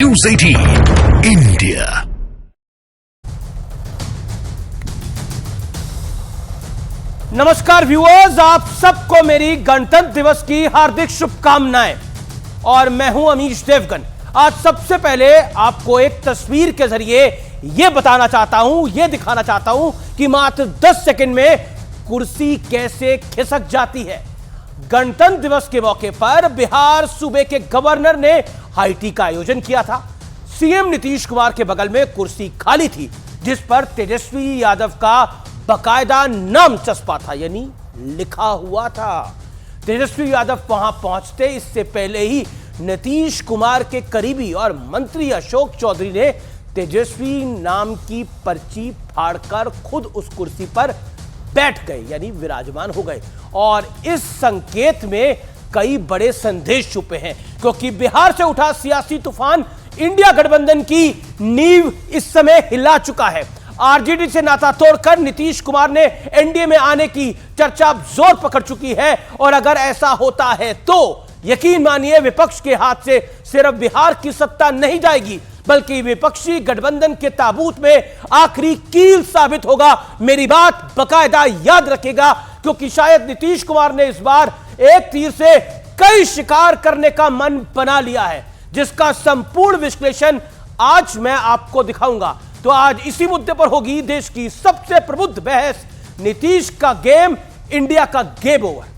News 18 India। नमस्कार viewers, आप सबको मेरी गणतंत्र दिवस की हार्दिक शुभकामनाएं। और मैं हूं अमीश देवगन। आज सबसे पहले आपको एक तस्वीर के जरिए यह बताना चाहता हूं, यह दिखाना चाहता हूं कि मात्र 10 सेकंड में कुर्सी कैसे खिसक जाती है। गणतंत्र दिवस के मौके पर बिहार सूबे के गवर्नर ने हाई टी का आयोजन किया था। सीएम नीतीश कुमार के बगल में कुर्सी खाली थी जिस पर तेजस्वी यादव का बकायदा नाम चस्पा था, यानी लिखा हुआ था। तेजस्वी यादव वहां पहुंचते इससे पहले ही नीतीश कुमार के करीबी और मंत्री अशोक चौधरी ने तेजस्वी नाम की पर्ची फाड़कर खुद उस कुर्सी पर बैठ गए, यानी विराजमान हो गए। और इस संकेत में कई बड़े संदेश छुपे हैं, क्योंकि बिहार से उठा सियासी तूफान इंडिया गठबंधन की नींव इस समय हिला चुका है। आरजेडी से नाता तोड़कर नीतीश कुमार ने एनडीए में आने की चर्चा जोर पकड़ चुकी है। और अगर ऐसा होता है तो यकीन मानिए विपक्ष के हाथ से सिर्फ बिहार की सत्ता नहीं जाएगी, बल्कि विपक्षी गठबंधन के ताबूत में आखिरी कील साबित होगा। मेरी बात बकायदा याद रखेगा, क्योंकि शायद नीतीश कुमार ने इस बार एक तीर से कई शिकार करने का मन बना लिया है, जिसका संपूर्ण विश्लेषण आज मैं आपको दिखाऊंगा। तो आज इसी मुद्दे पर होगी देश की सबसे प्रबुद्ध बहस, नीतीश का गेम, इंडिया का गेम ओवर।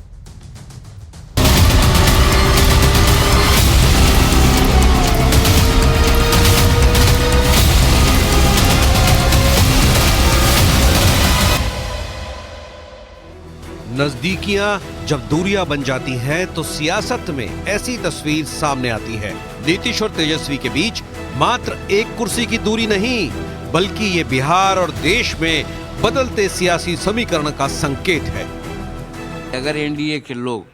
नजदीकियां जब दूरियां बन जाती हैं तो सियासत में ऐसी तस्वीर सामने आती है। नीतीश और तेजस्वी के बीच मात्र एक कुर्सी की दूरी नहीं, बल्कि ये बिहार और देश में बदलते सियासी समीकरण का संकेत है। अगर एनडीए के लोग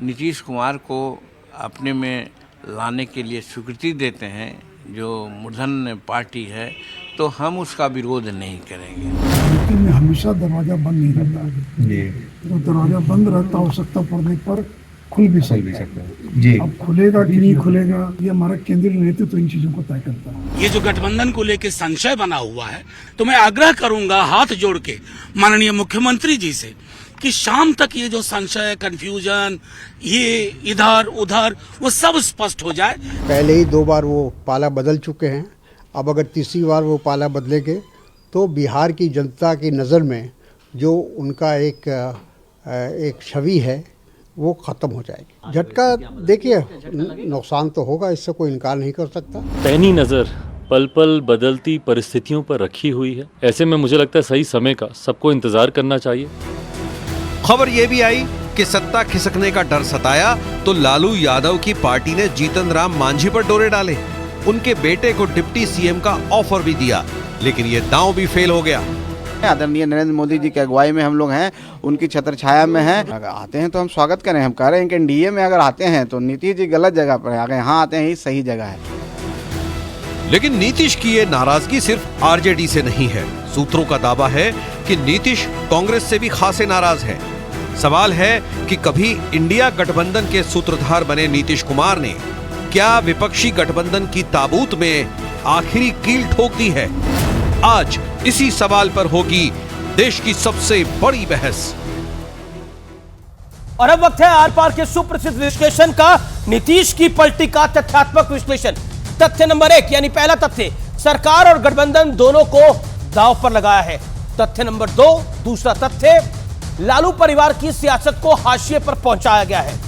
नीतीश कुमार को अपने में लाने के लिए स्वीकृति देते हैं, जो मूर्धन्य पार्टी है, तो हम उसका विरोध नहीं करेंगे। लेकिन हमेशा दरवाजा बंद नहीं रहता है, तो दरवाजा बंद रहता, आवश्यकता पड़ने पर खुल भी सकता है जी। अब खुलेगा कि नहीं खुलेगा, ये हमारा केंद्रीय नेतृत्व इन चीजों को तय करता है। ये जो गठबंधन को लेकर संशय बना हुआ है, तो मैं आग्रह करूंगा हाथ जोड़ के माननीय मुख्यमंत्री जी से कि शाम तक ये जो संशय, कंफ्यूजन, ये इधर उधर, वो सब स्पष्ट हो जाए। पहले ही 2 बार वो पाला बदल चुके हैं, अब अगर तीसरी बार वो पाला बदलेंगे तो बिहार की जनता की नज़र में जो उनका एक छवि है वो ख़त्म हो जाएगी। झटका देखिए, नुकसान तो होगा, इससे कोई इनकार नहीं कर सकता। पैनी नज़र पल पल बदलती परिस्थितियों पर रखी हुई है। ऐसे में मुझे लगता है सही समय का सबको इंतजार करना चाहिए। खबर ये भी आई कि सत्ता खिसकने का डर सताया तो लालू यादव की पार्टी ने जीतन राम मांझी पर डोरे डाले। उनके बेटे को डिप्टी सीएम का ऑफर भी दिया, लेकिन ये दांव भी फेल हो गया। आदरणीय नरेंद्र मोदी जी की अगुवाई में हम लोग हैं, उनकी छत्र छाया में हैं। अगर आते हैं तो हम स्वागत करें। हम कह रहे हैं कि एनडीए में अगर आते हैं तो नीतीश जी गलत जगह पर है, अगर यहाँ आते हैं ही सही जगह है। लेकिन नीतीश की ये नाराजगी सिर्फ आरजेडी से नहीं है। सूत्रों का दावा है कि नीतीश कांग्रेस से भी खासे नाराज है। सवाल है कि कभी इंडिया गठबंधन के सूत्रधार बने नीतीश कुमार ने क्या विपक्षी गठबंधन की ताबूत में आखिरी कील ठोक दी है? आज इसी सवाल पर होगी देश की सबसे बड़ी बहस। और अब वक्त है आर पार के सुप्रसिद्ध विश्लेषण का, नीतीश की पलटी का तथ्यात्मक विश्लेषण। तथ्य नंबर 1, यानी पहला तथ्य, सरकार और गठबंधन दोनों को दांव पर लगाया है। तथ्य नंबर 2, दूसरा तथ्य, लालू परिवार की सियासत को हाशिए पर पहुंचाया गया है।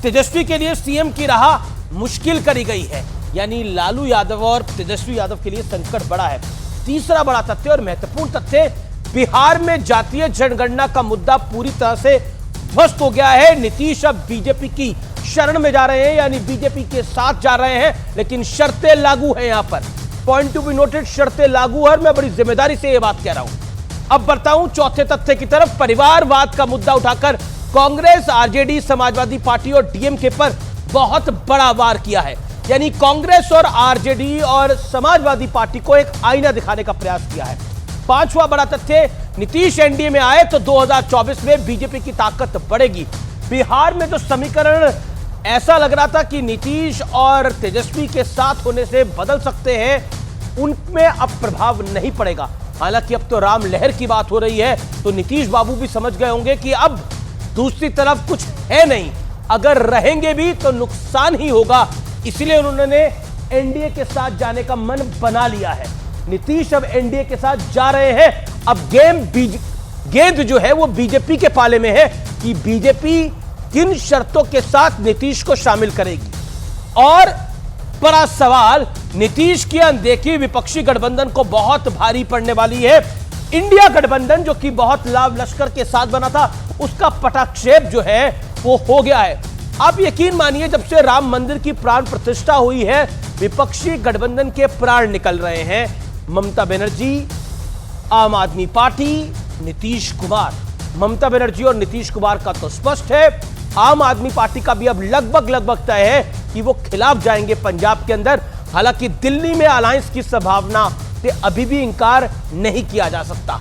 तेजस्वी के लिए सीएम की राह मुश्किल करी गई है, यानी लालू यादव और तेजस्वी यादव के लिए संकट बड़ा है। तीसरा बड़ा तथ्य और महत्वपूर्ण तथ्य, बिहार में जातीय जनगणना का मुद्दा पूरी तरह से ध्वस्त हो गया है। नीतीश अब बीजेपी की शरण में जा रहे हैं, यानी बीजेपी के साथ जा रहे हैं, लेकिन शर्तें लागू है। यहां पर पॉइंट टू बी नोटेड, शर्तें लागू है। मैं बड़ी जिम्मेदारी से यह बात कह रहा हूं। अब बढ़ता हूं चौथे तथ्य की तरफ। परिवारवाद का मुद्दा उठाकर कांग्रेस, आरजेडी, समाजवादी पार्टी और डीएमके पर बहुत बड़ा वार किया है, यानी कांग्रेस और आरजेडी और समाजवादी पार्टी को एक आईना दिखाने का प्रयास किया है। पांचवा बड़ा तथ्य, नीतीश एनडीए में आए तो 2024 में बीजेपी की ताकत बढ़ेगी। बिहार में जो समीकरण ऐसा लग रहा था कि नीतीश और तेजस्वी के साथ होने से बदल सकते हैं, उनमें अब प्रभाव नहीं पड़ेगा। हालांकि अब तो राम लहर की बात हो रही है, तो नीतीश बाबू भी समझ गए होंगे कि अब दूसरी तरफ कुछ है नहीं, अगर रहेंगे भी तो नुकसान ही होगा। इसलिए उन्होंने एनडीए के साथ जाने का मन बना लिया है। नीतीश अब एनडीए के साथ जा रहे हैं। अब गेंद जो है वो बीजेपी के पाले में है कि बीजेपी किन शर्तों के साथ नीतीश को शामिल करेगी। और बड़ा सवाल, नीतीश की अनदेखी विपक्षी गठबंधन को बहुत भारी पड़ने वाली है। इंडिया गठबंधन जो कि बहुत लाभ लश्कर के साथ बना था, उसका पटाक्षेप जो है वो हो गया है। आप यकीन मानिए, जब से राम मंदिर की प्राण प्रतिष्ठा हुई है, विपक्षी गठबंधन के प्राण निकल रहे हैं। ममता बनर्जी, आम आदमी पार्टी, नीतीश कुमार। ममता बनर्जी और नीतीश कुमार का तो स्पष्ट है, आम आदमी पार्टी का भी अब लगभग तय है कि वो खिलाफ जाएंगे पंजाब के अंदर। हालांकि दिल्ली में अलायंस की संभावना से अभी भी इंकार नहीं किया जा सकता।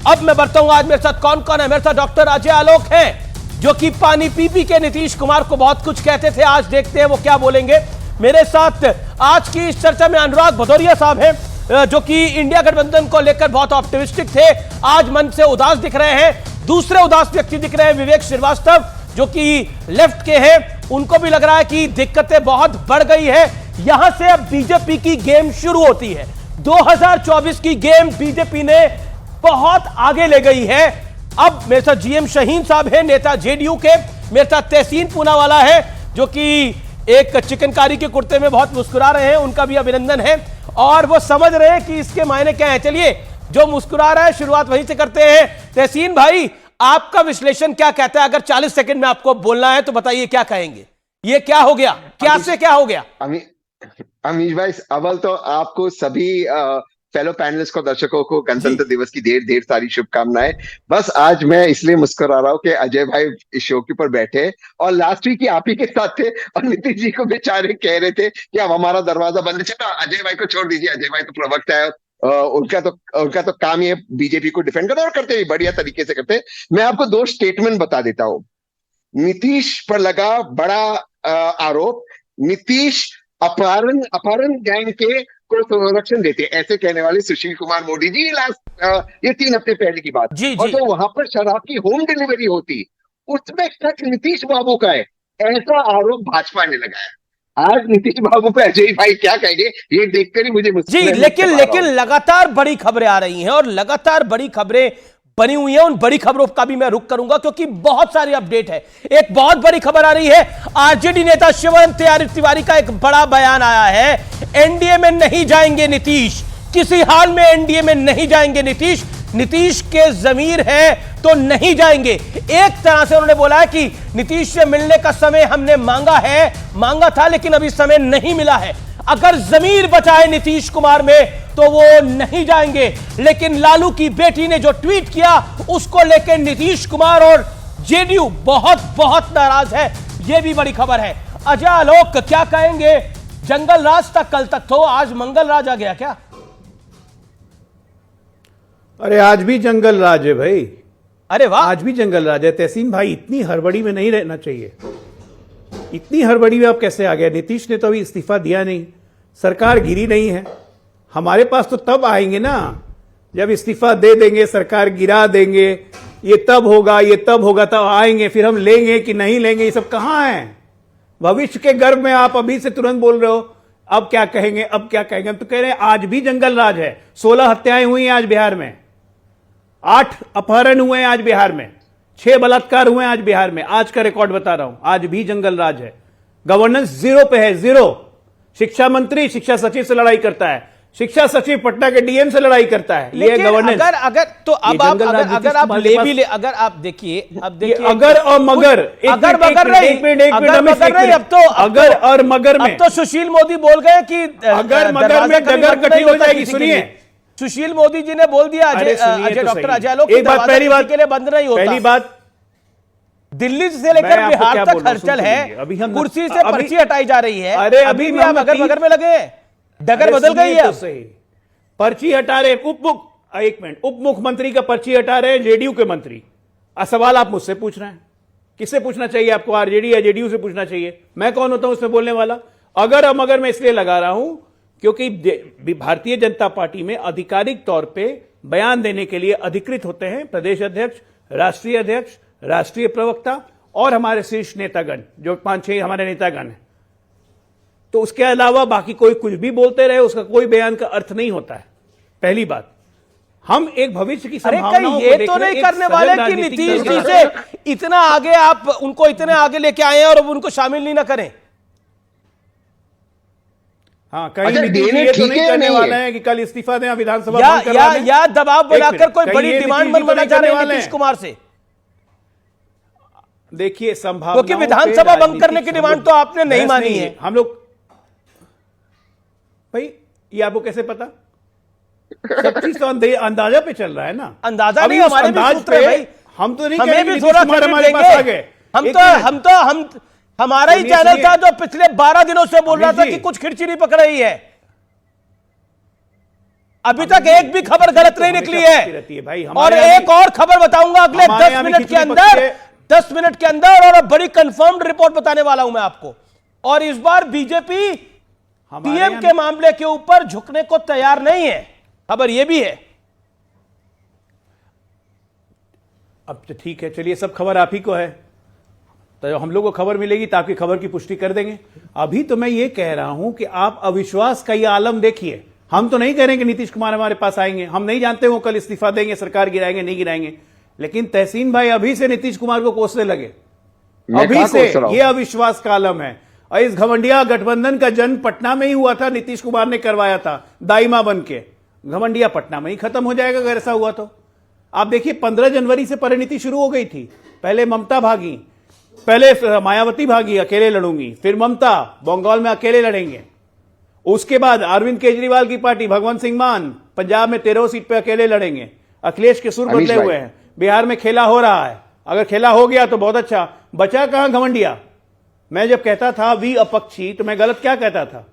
अब मैं बढ़ता हूं, आज मेरे साथ कौन कौन है। मेरे साथ डॉक्टर अजय आलोक हैं, जो कि पानी पी के नीतीश कुमार को बहुत कुछ कहते थे। आज देखते हैं वो क्या बोलेंगे। मेरे साथ आज की इस चर्चा में अनुराग भदौरिया साहब हैं, जो कि इंडिया गठबंधन को लेकर बहुत ऑप्टिमिस्टिक थे, आज मन से उदास दिख रहे हैं। दूसरे उदास व्यक्ति दिख रहे हैं विवेक श्रीवास्तव, जो कि लेफ्ट के हैं। उनको भी लग रहा है कि दिक्कतें बहुत बढ़ गई है। यहां से अब बीजेपी की गेम शुरू होती है। 2024 की गेम बीजेपी ने बहुत आगे ले गई है। अब मेरे साथ जीएम शहीन साहब हैं, नेता जेडीयू के। मेरे साथ तहसीन पूनावाला है, जो कि एक चिकनकारी के कुर्ते में बहुत मुस्कुरा रहे हैं, उनका भी अभिनंदन है। और वो समझ रहे हैं कि इसके मायने क्या है। चलिए, जो मुस्कुरा रहा है शुरुआत वहीं से करते हैं। तहसीन भाई, आपका विश्लेषण क्या कहता है? अगर 40 सेकंड में आपको बोलना है तो बताइए, क्या कहेंगे? ये क्या हो गया, क्या से क्या हो गया? अमीश भाई, अव्वल तो आपको सभी फेलो पैनलिस्ट को, दर्शकों को गणतंत्र दिवस की ढेर सारी शुभकामनाएं। बस आज मैं इसलिए मुस्कुरा रहा हूँ कि अजय भाई इस शो के ऊपर बैठे और लास्ट वीक ही आप ही के साथ थे और नीतीश जी को बेचारे कह रहे थे कि अब हमारा दरवाजा बंद है, चलो अजय भाई को छोड़ दीजिए, अजय भाई तो प्रवक्ता है, उनका तो काम ये बीजेपी को डिफेंड करना, और करते भी बढ़िया तरीके से करते। मैं आपको 2 स्टेटमेंट बता देता हूं। नीतीश पर लगा बड़ा आरोप, नीतीश अपहरण गैंग के को संरक्षण देते, ऐसे कहने वाले सुशील कुमार मोदी जी ये 3 हफ्ते पहले की बात। और तो वहां पर शराब की होम डिलीवरी होती, उसमें शक नीतीश बाबू का है, ऐसा आरोप भाजपा ने लगाया। आज नीतीश बाबू पे अजय भाई क्या कहेंगे, ये देखकर ही मुझे जी। लेकिन लगातार बड़ी खबरें आ रही हैं और लगातार बड़ी खबरें बनी हुई है। उन बड़ी खबरों का भी मैं रुख करूंगा, क्योंकि बहुत सारी अपडेट है। एक बहुत बड़ी खबर आ रही है, आरजेडी नेता शिवराम तिवारी का एक बड़ा बयान आया है। एनडीए में नहीं जाएंगे नीतीश, किसी हाल में एनडीए में नहीं जाएंगे नीतीश। नीतीश के जमीर है तो नहीं जाएंगे। एक तरह से उन्होंने बोला है कि नीतीश से मिलने का समय हमने मांगा था, लेकिन अभी समय नहीं मिला है। अगर जमीर बचा है नीतीश कुमार में तो वो नहीं जाएंगे। लेकिन लालू की बेटी ने जो ट्वीट किया, उसको लेकर नीतीश कुमार और जेडीयू बहुत नाराज है। ये भी बड़ी खबर है। अजय आलोक, क्या कहेंगे? जंगल राज तक कल तक तो, आज मंगल राज आ गया क्या? अरे आज भी जंगल राज है भाई। अरे वाह, आज भी जंगल राज है। तहसीन भाई, इतनी हड़बड़ी में नहीं रहना चाहिए। इतनी हड़बड़ी में आप कैसे आ गए? नीतीश ने तो अभी इस्तीफा दिया नहीं, सरकार गिरी नहीं है। हमारे पास तो तब आएंगे ना जब इस्तीफा दे देंगे, सरकार गिरा देंगे, ये तब होगा तब आएंगे, फिर हम लेंगे कि नहीं लेंगे। ये सब कहां है? भविष्य के गर्भ में आप अभी से तुरंत बोल रहे हो अब क्या कहेंगे। हम तो कह रहे हैं आज भी जंगल राज है। 16 हत्याएं हुई हैं आज बिहार में, 8 अपहरण हुए हैं आज बिहार में, 6 बलात्कार हुए हैं आज बिहार में। आज का रिकॉर्ड बता रहा हूं, आज भी जंगल राज है। गवर्नेंस 0 पे है, 0। शिक्षा मंत्री शिक्षा सचिव से लड़ाई करता है, शिक्षा सचिव पटना के डीएम से लड़ाई करता है। ये गवर्नेंस अगर तो अब आप ले भी ले, अगर आप देखिए अगर और मगर, अगर और मगर में अब तो सुशील मोदी बोल गए कि अगर मगर में डगर कठिन हो जाएगी। सुनिए, सुशील मोदी जी ने बोल दिया, डॉक्टर अजय आलोक, एक बात, पहली बात के लिए बंद नहीं होता। पहली बात, दिल्ली से लेकर बिहार तक हलचल है, कुर्सी से पर्ची हटाई जा रही है। अरे अभी भी आप अगर मगर में लगे, डगर बदल गई है। पर्ची हटा रहे उप मुख्यमंत्री का पर्ची हटा रहे जेडीयू के मंत्री। सवाल आप मुझसे पूछ रहे हैं, किससे पूछना चाहिए आपको? आरजेडी या जेडीयू से पूछना चाहिए। मैं कौन होता हूं उसमें बोलने वाला? अगर मैं इसलिए लगा रहा हूं क्योंकि भारतीय जनता पार्टी में आधिकारिक तौर पे बयान देने के लिए अधिकृत होते हैं प्रदेश अध्यक्ष, राष्ट्रीय अध्यक्ष, राष्ट्रीय प्रवक्ता और हमारे शीर्ष नेतागण, जो 5-6 हमारे नेतागण हैं। तो उसके अलावा बाकी कोई कुछ भी बोलते रहे, उसका कोई बयान का अर्थ नहीं होता है। पहली बात, हम एक भविष्य की संभावनाओं ये तो नहीं करने वाले कि नीतीश जी से इतना आगे आप उनको इतने आगे लेके आए हैं और अब उनको शामिल नहीं ना करें। हाँ, कहीं नीतीश ये तो नहीं करने वाले हैं कि कल इस्तीफा दें, विधानसभा बंद करवा दें, या दबाव बनाकर कोई बड़ी डिमांड बनवाना चाह रहे हैं नीतीश कुमार से। देखिए, संभावना क्योंकि विधानसभा बंद करने की डिमांड तो आपने नहीं मानी है। हम लोग भाई, ये आपको कैसे पता? सब चीज तो अंदाजा पे चल रहा है ना। अंदाजा नहीं, हमारे भी सूत्र है भाई। हम तो नहीं हमें भी थोड़ा हमारे पास आ गए। हमारा ही चैनल था जो पिछले 12 दिनों से बोल रहा था कि कुछ खिड़ची नहीं पकड़ रही है। अभी तक एक भी खबर गलत नहीं निकली है। और एक और खबर बताऊंगा अगले 10 मिनट के अंदर, 10 मिनट के अंदर, और बड़ी कंफर्म्ड रिपोर्ट बताने वाला हूं मैं आपको। और इस बार बीजेपी पीएम के मामले के ऊपर झुकने को तैयार नहीं है, खबर यह भी है। अब तो ठीक है, चलिए, सब खबर आप ही को है, तो हम लोग को खबर मिलेगी तो आपकी खबर की पुष्टि कर देंगे। अभी तो मैं ये कह रहा हूं कि आप अविश्वास का ये आलम देखिए। हम तो नहीं कह रहे कि नीतीश कुमार हमारे पास आएंगे, हम नहीं जानते वो कल इस्तीफा देंगे, सरकार गिराएंगे नहीं गिराएंगे, लेकिन तहसीन भाई अभी से नीतीश कुमार को कोसने लगे, अभी से। ये अविश्वास का आलम है। और इस घमंडिया गठबंधन का जन्म पटना में ही हुआ था, नीतीश कुमार ने करवाया था दाइमा बन के। घमंडिया पटना में ही खत्म हो जाएगा अगर ऐसा हुआ तो। आप देखिए, 15 जनवरी से परिणति शुरू हो गई थी। पहले ममता भागी, पहले मायावती भागी, अकेले लड़ूंगी, फिर ममता बंगाल में अकेले लड़ेंगे, उसके बाद अरविंद केजरीवाल की पार्टी भगवंत सिंह मान पंजाब में 13 सीट पे अकेले लड़ेंगे, अखिलेश के सुर बदले हुए हैं, बिहार में खेला हो रहा है। अगर खेला हो गया तो बहुत अच्छा, बचा कहां घमंडिया? मैं जब कहता था वी अपक्षी तो मैं गलत क्या कहता था?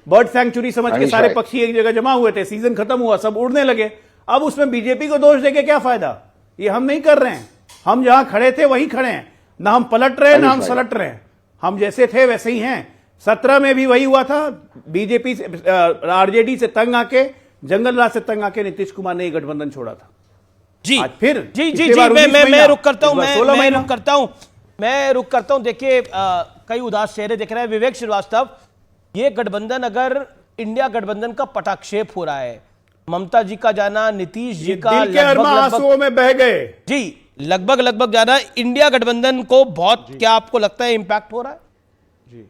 बर्ड सैंक्चुरी समझ के सारे पक्षी एक जगह जमा हुए थे, सीजन खत्म हुआ, सब उड़ने लगे। अब उसमें बीजेपी को दोष देके क्या फायदा? ये हम नहीं कर रहे हैं। हम जहां खड़े थे वहीं खड़े हैं, ना हम पलट रहे ना हम सलट रहे हैं। हम जैसे थे वैसे ही हैं। 17 में भी वही हुआ था, बीजेपी से आरजेडी से तंग आके, जंगल राज से तंग आके नीतीश कुमार ने गठबंधन छोड़ा था। जी फिर जी जी जी मैं रुक करता हूं, मैं रुक करता हूं। देखिए, कई उदास चेहरे दिख रहे हैं। विवेक श्रीवास्तव, ये गठबंधन अगर इंडिया गठबंधन का पटाक्षेप हो रहा है, ममता जी का जाना, नीतीश जी का आंसुओं में बह गए, जी लगभग जाना, इंडिया गठबंधन को बहुत, क्या आपको लगता है इंपैक्ट हो रहा है? जी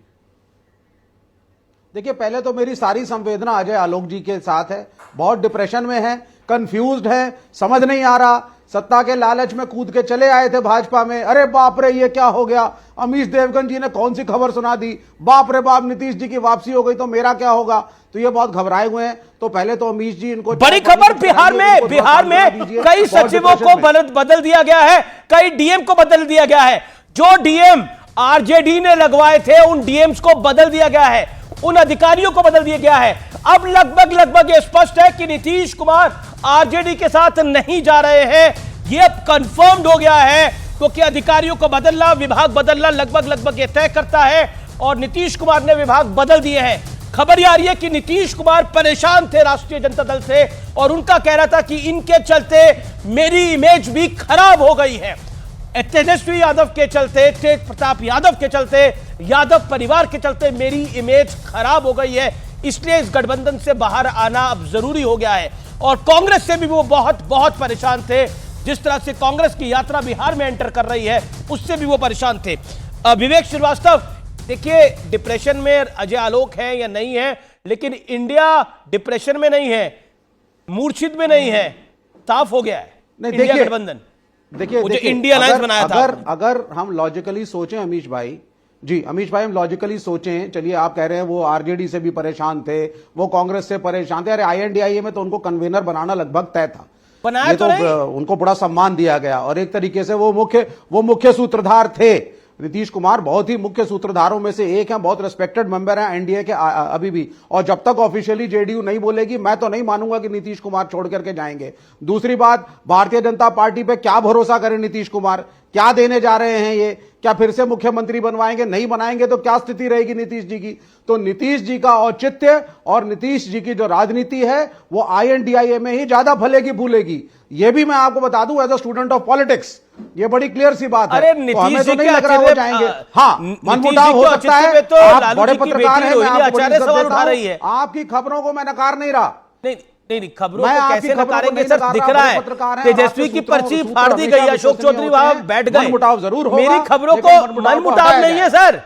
देखिए, पहले तो मेरी सारी संवेदना अजय आलोक जी के साथ है। बहुत डिप्रेशन में है, कंफ्यूज्ड है, समझ नहीं आ रहा। सत्ता के लालच में कूद के चले आए थे भाजपा में, अरे बाप रे ये क्या हो गया, अमीश देवगन जी ने कौन सी खबर सुना दी, बाप रे बाप नीतीश जी की वापसी हो गई तो मेरा क्या होगा। तो ये बहुत घबराए हुए हैं। तो पहले तो अमीश जी इनको बड़ी खबर, बिहार में कई सचिवों को बदल दिया गया है, कई डीएम को बदल दिया गया है। जो डीएम आरजेडी ने लगवाए थे उन डीएम्स को बदल दिया गया है, उन अधिकारियों को बदल दिया गया है। अब लगभग ये स्पष्ट है कि नीतीश कुमार आरजेडी के साथ नहीं जा रहे हैं। ये अब कंफर्म्ड हो गया है, क्योंकि अधिकारियों को बदलना, विभाग बदलना लगभग ये तय करता है, और नीतीश कुमार ने विभाग बदल दिए हैं। खबर यह आ रही है कि नीतीश कुमार परेशान थे राष्ट्रीय जनता दल से, और उनका कहना था कि इनके चलते मेरी इमेज भी खराब हो गई है। तेजस्वी यादव के चलते, तेज प्रताप यादव के चलते, यादव परिवार के चलते मेरी इमेज खराब हो गई है, इसलिए इस गठबंधन से बाहर आना अब जरूरी हो गया है। और कांग्रेस से भी वो बहुत परेशान थे। जिस तरह से कांग्रेस की यात्रा बिहार में एंटर कर रही है, उससे भी वो परेशान थे। विवेक श्रीवास्तव, देखिए, डिप्रेशन में अजय आलोक है या नहीं है, लेकिन इंडिया डिप्रेशन में नहीं है, मूर्छित में नहीं है, साफ हो गया है इंडिया गठबंधन। देखिए इंडिया अलायंस बनाया था। अगर हम लॉजिकली सोचें अमीश भाई, हम लॉजिकली सोचें, चलिए आप कह रहे हैं वो आरजेडी से भी परेशान थे, वो कांग्रेस से परेशान थे, अरे आईएनडीआईए में तो उनको कन्वेनर बनाना लगभग तय था, बनाया तो उनको बड़ा सम्मान दिया गया, और एक तरीके से वो मुख्य सूत्रधार थे। नीतीश कुमार बहुत ही मुख्य सूत्रधारों में से एक हैं, बहुत रिस्पेक्टेड मेंबर हैं एनडीए के अभी भी, और जब तक ऑफिशियली जेडीयू नहीं बोलेगी मैं तो नहीं मानूंगा कि नीतीश कुमार छोड़ करके जाएंगे। दूसरी बात, भारतीय जनता पार्टी पे क्या भरोसा करें नीतीश कुमार, क्या देने जा रहे हैं क्या फिर से मुख्यमंत्री बनवाएंगे? नहीं बनाएंगे तो क्या स्थिति रहेगी नीतीश जी की? तो नीतीश जी का औचित्य और नीतीश जी की जो राजनीति है वो INDIA में ही ज्यादा फलेगी फूलेगी। ये भी मैं आपको बता दूं as a student of politics, ये बड़ी क्लियर सी बात है। अरे तो हमें तो नहीं के लग रहा वो जाएंगे। हाँ, मनमुटाव हो सकता है। तो आप बड़े पत्रकार हैं, मैं आपको आचार्य सवाल उठा रही है। आपकी खबरों को मैं नकार नहीं रहा। नहीं, खबरों को कैसे नकारेंगे सर? दिख रहा है तेजस्वी की पर्ची फाड़ दी गई, अशोक चौधरी वहां बैठ गए। मनमुटाव जरूर होगा, मेरी खबरों को मनमुटाव नहीं है सर,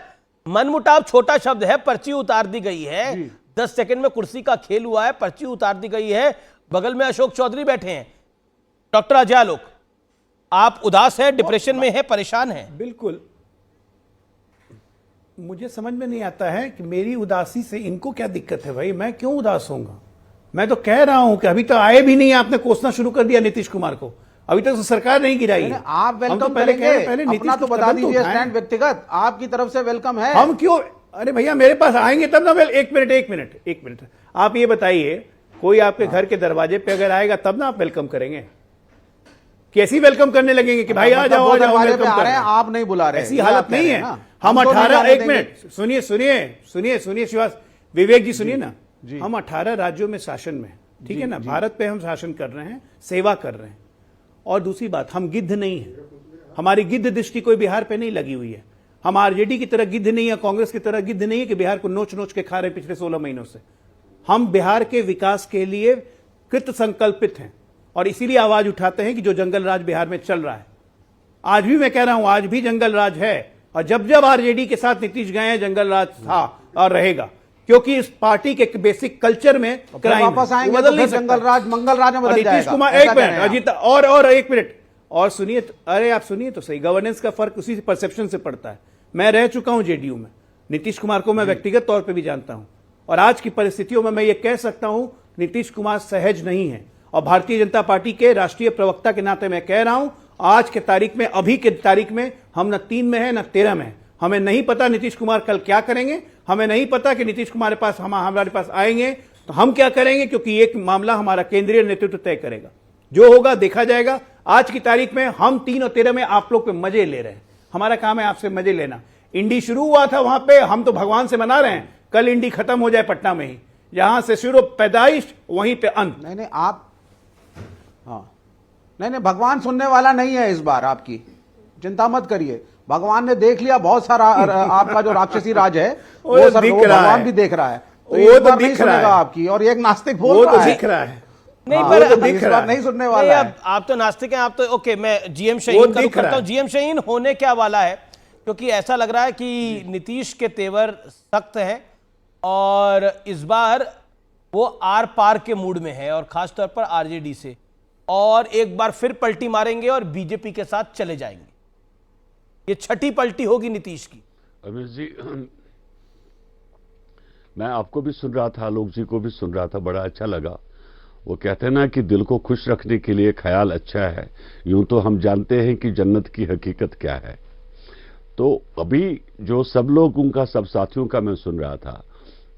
मनमुटाव छोटा शब्द है। पर्ची उतार दी गई है, 10 सेकंड में कुर्सी का खेल हुआ है, पर्ची उतार दी गई है, बगल में अशोक चौधरी बैठे हैं। डॉक्टर अजय आलोक, आप उदास हैं, डिप्रेशन में हैं, परेशान हैं? बिल्कुल, मुझे समझ में नहीं आता है कि मेरी उदासी से इनको क्या दिक्कत है। भाई मैं क्यों उदास होऊंगा? मैं तो कह रहा हूं कि अभी तो आए भी नहीं, आपने कोसना शुरू कर दिया नीतीश कुमार को, अभी तक तो सरकार नहीं गिराई है। आप वेलकम करेंगे, पहले नीतीश तो बता दीजिए, स्टैंड व्यक्तिगत आपकी तरफ से वेलकम है। हम क्यों? अरे भैया मेरे पास आएंगे तब ना। एक मिनट आप ये बताइए, कोई आपके घर के दरवाजे पे अगर आएगा तब ना आप वेलकम करेंगे? कैसी वेलकम करने लगेंगे कि भाई आ जाओ आ जाओ, वेलकम कर रहे हैं, आप नहीं बुला रहे? ऐसी हालत नहीं है। हम 18 एक मिनट सुनिए शिवास, विवेक जी सुनिए ना, हम 18 राज्यों में शासन में, ठीक है ना, भारत पे हम शासन कर रहे हैं, सेवा कर रहे हैं। और दूसरी बात, हम गिद्ध नहीं है, हमारी गिद्ध दृष्टि कोई बिहार पे नहीं लगी हुई है। हम आरजेडी की तरह गिद्ध नहीं है, कांग्रेस की तरह गिद्ध नहीं है कि बिहार को नोच नोच के खा रहे पिछले 16 महीनों से। हम बिहार के विकास के लिए कृत संकल्पित हैं और इसीलिए आवाज उठाते हैं कि जो जंगल राज बिहार में चल रहा है, आज भी मैं कह रहा हूं, आज भी जंगल राज है। और जब जब आरजेडी के साथ नीतीश गए हैं, जंगल राज था और रहेगा, क्योंकि इस पार्टी के बेसिक कल्चर में क्राइम वापस आएंगे तो फिर जंगल राज मंगल राज में बदल जाएगा। नीतीश कुमार, एक मिनट अजीत, और एक मिनट और सुनिए, अरे आप सुनिए तो सही। गवर्नेंस का फर्क उसी परसेप्शन से पड़ता है। मैं रह चुका हूं जेडीयू में, नीतीश कुमार को मैं व्यक्तिगत तौर पे भी जानता हूं, और आज की परिस्थितियों में मैं ये कह सकता हूं नीतीश कुमार सहज नहीं है। और भारतीय जनता पार्टी के राष्ट्रीय प्रवक्ता के नाते मैं कह रहा हूं, आज के तारीख में, अभी के तारीख में हम न 3 में है न 13 में है। हमें नहीं पता नीतीश कुमार कल क्या करेंगे, हमें नहीं पता कि नीतीश कुमार हमारे पास आएंगे तो हम क्या करेंगे, क्योंकि एक मामला हमारा केंद्रीय नेतृत्व तय करेगा। जो होगा देखा जाएगा। आज की तारीख में हम 3 और 13 में आप लोग पे मजे ले रहे हैं। हमारा काम है आपसे मजे लेना। इंडी शुरू हुआ था वहां पे, हम तो भगवान से मना रहे हैं कल इंडी खत्म हो जाए पटना में ही, जहां से शुरू पैदाइश वहीं पे अंत। नहीं आप, हाँ नहीं भगवान सुनने वाला नहीं है इस बार, आपकी चिंता मत करिए। भगवान ने देख लिया बहुत सारा आपका जो राक्षसी राज है वो भगवान भी देख रहा है, तो वो तो नहीं सुनेगा आपकी। और एक नास्तिक बोल रहा है, दिख रहा है नहीं, पर इस बार नहीं सुनने वाला है। आप तो नास्तिक हैं, आप तो ओके। मैं जीएम शाहीन का रुख करता हूं। जीएम शाहीन होने क्या वाला है, क्योंकि ऐसा लग रहा है कि नीतीश के तेवर सख्त हैं और इस बार वो आर पार के मूड में है, और खासतौर पर आरजेडी से, और एक बार फिर पलटी मारेंगे और बीजेपी के साथ चले जाएंगे। ये छठी पलटी होगी नीतीश की। अमित जी, मैं आपको भी सुन रहा था, आलोक जी को भी सुन रहा था, बड़ा अच्छा लगा। वो कहते हैं ना कि दिल को खुश रखने के लिए ख्याल अच्छा है, यूं तो हम जानते हैं कि जन्नत की हकीकत क्या है। तो अभी जो सब लोग, उनका सब साथियों का मैं सुन रहा था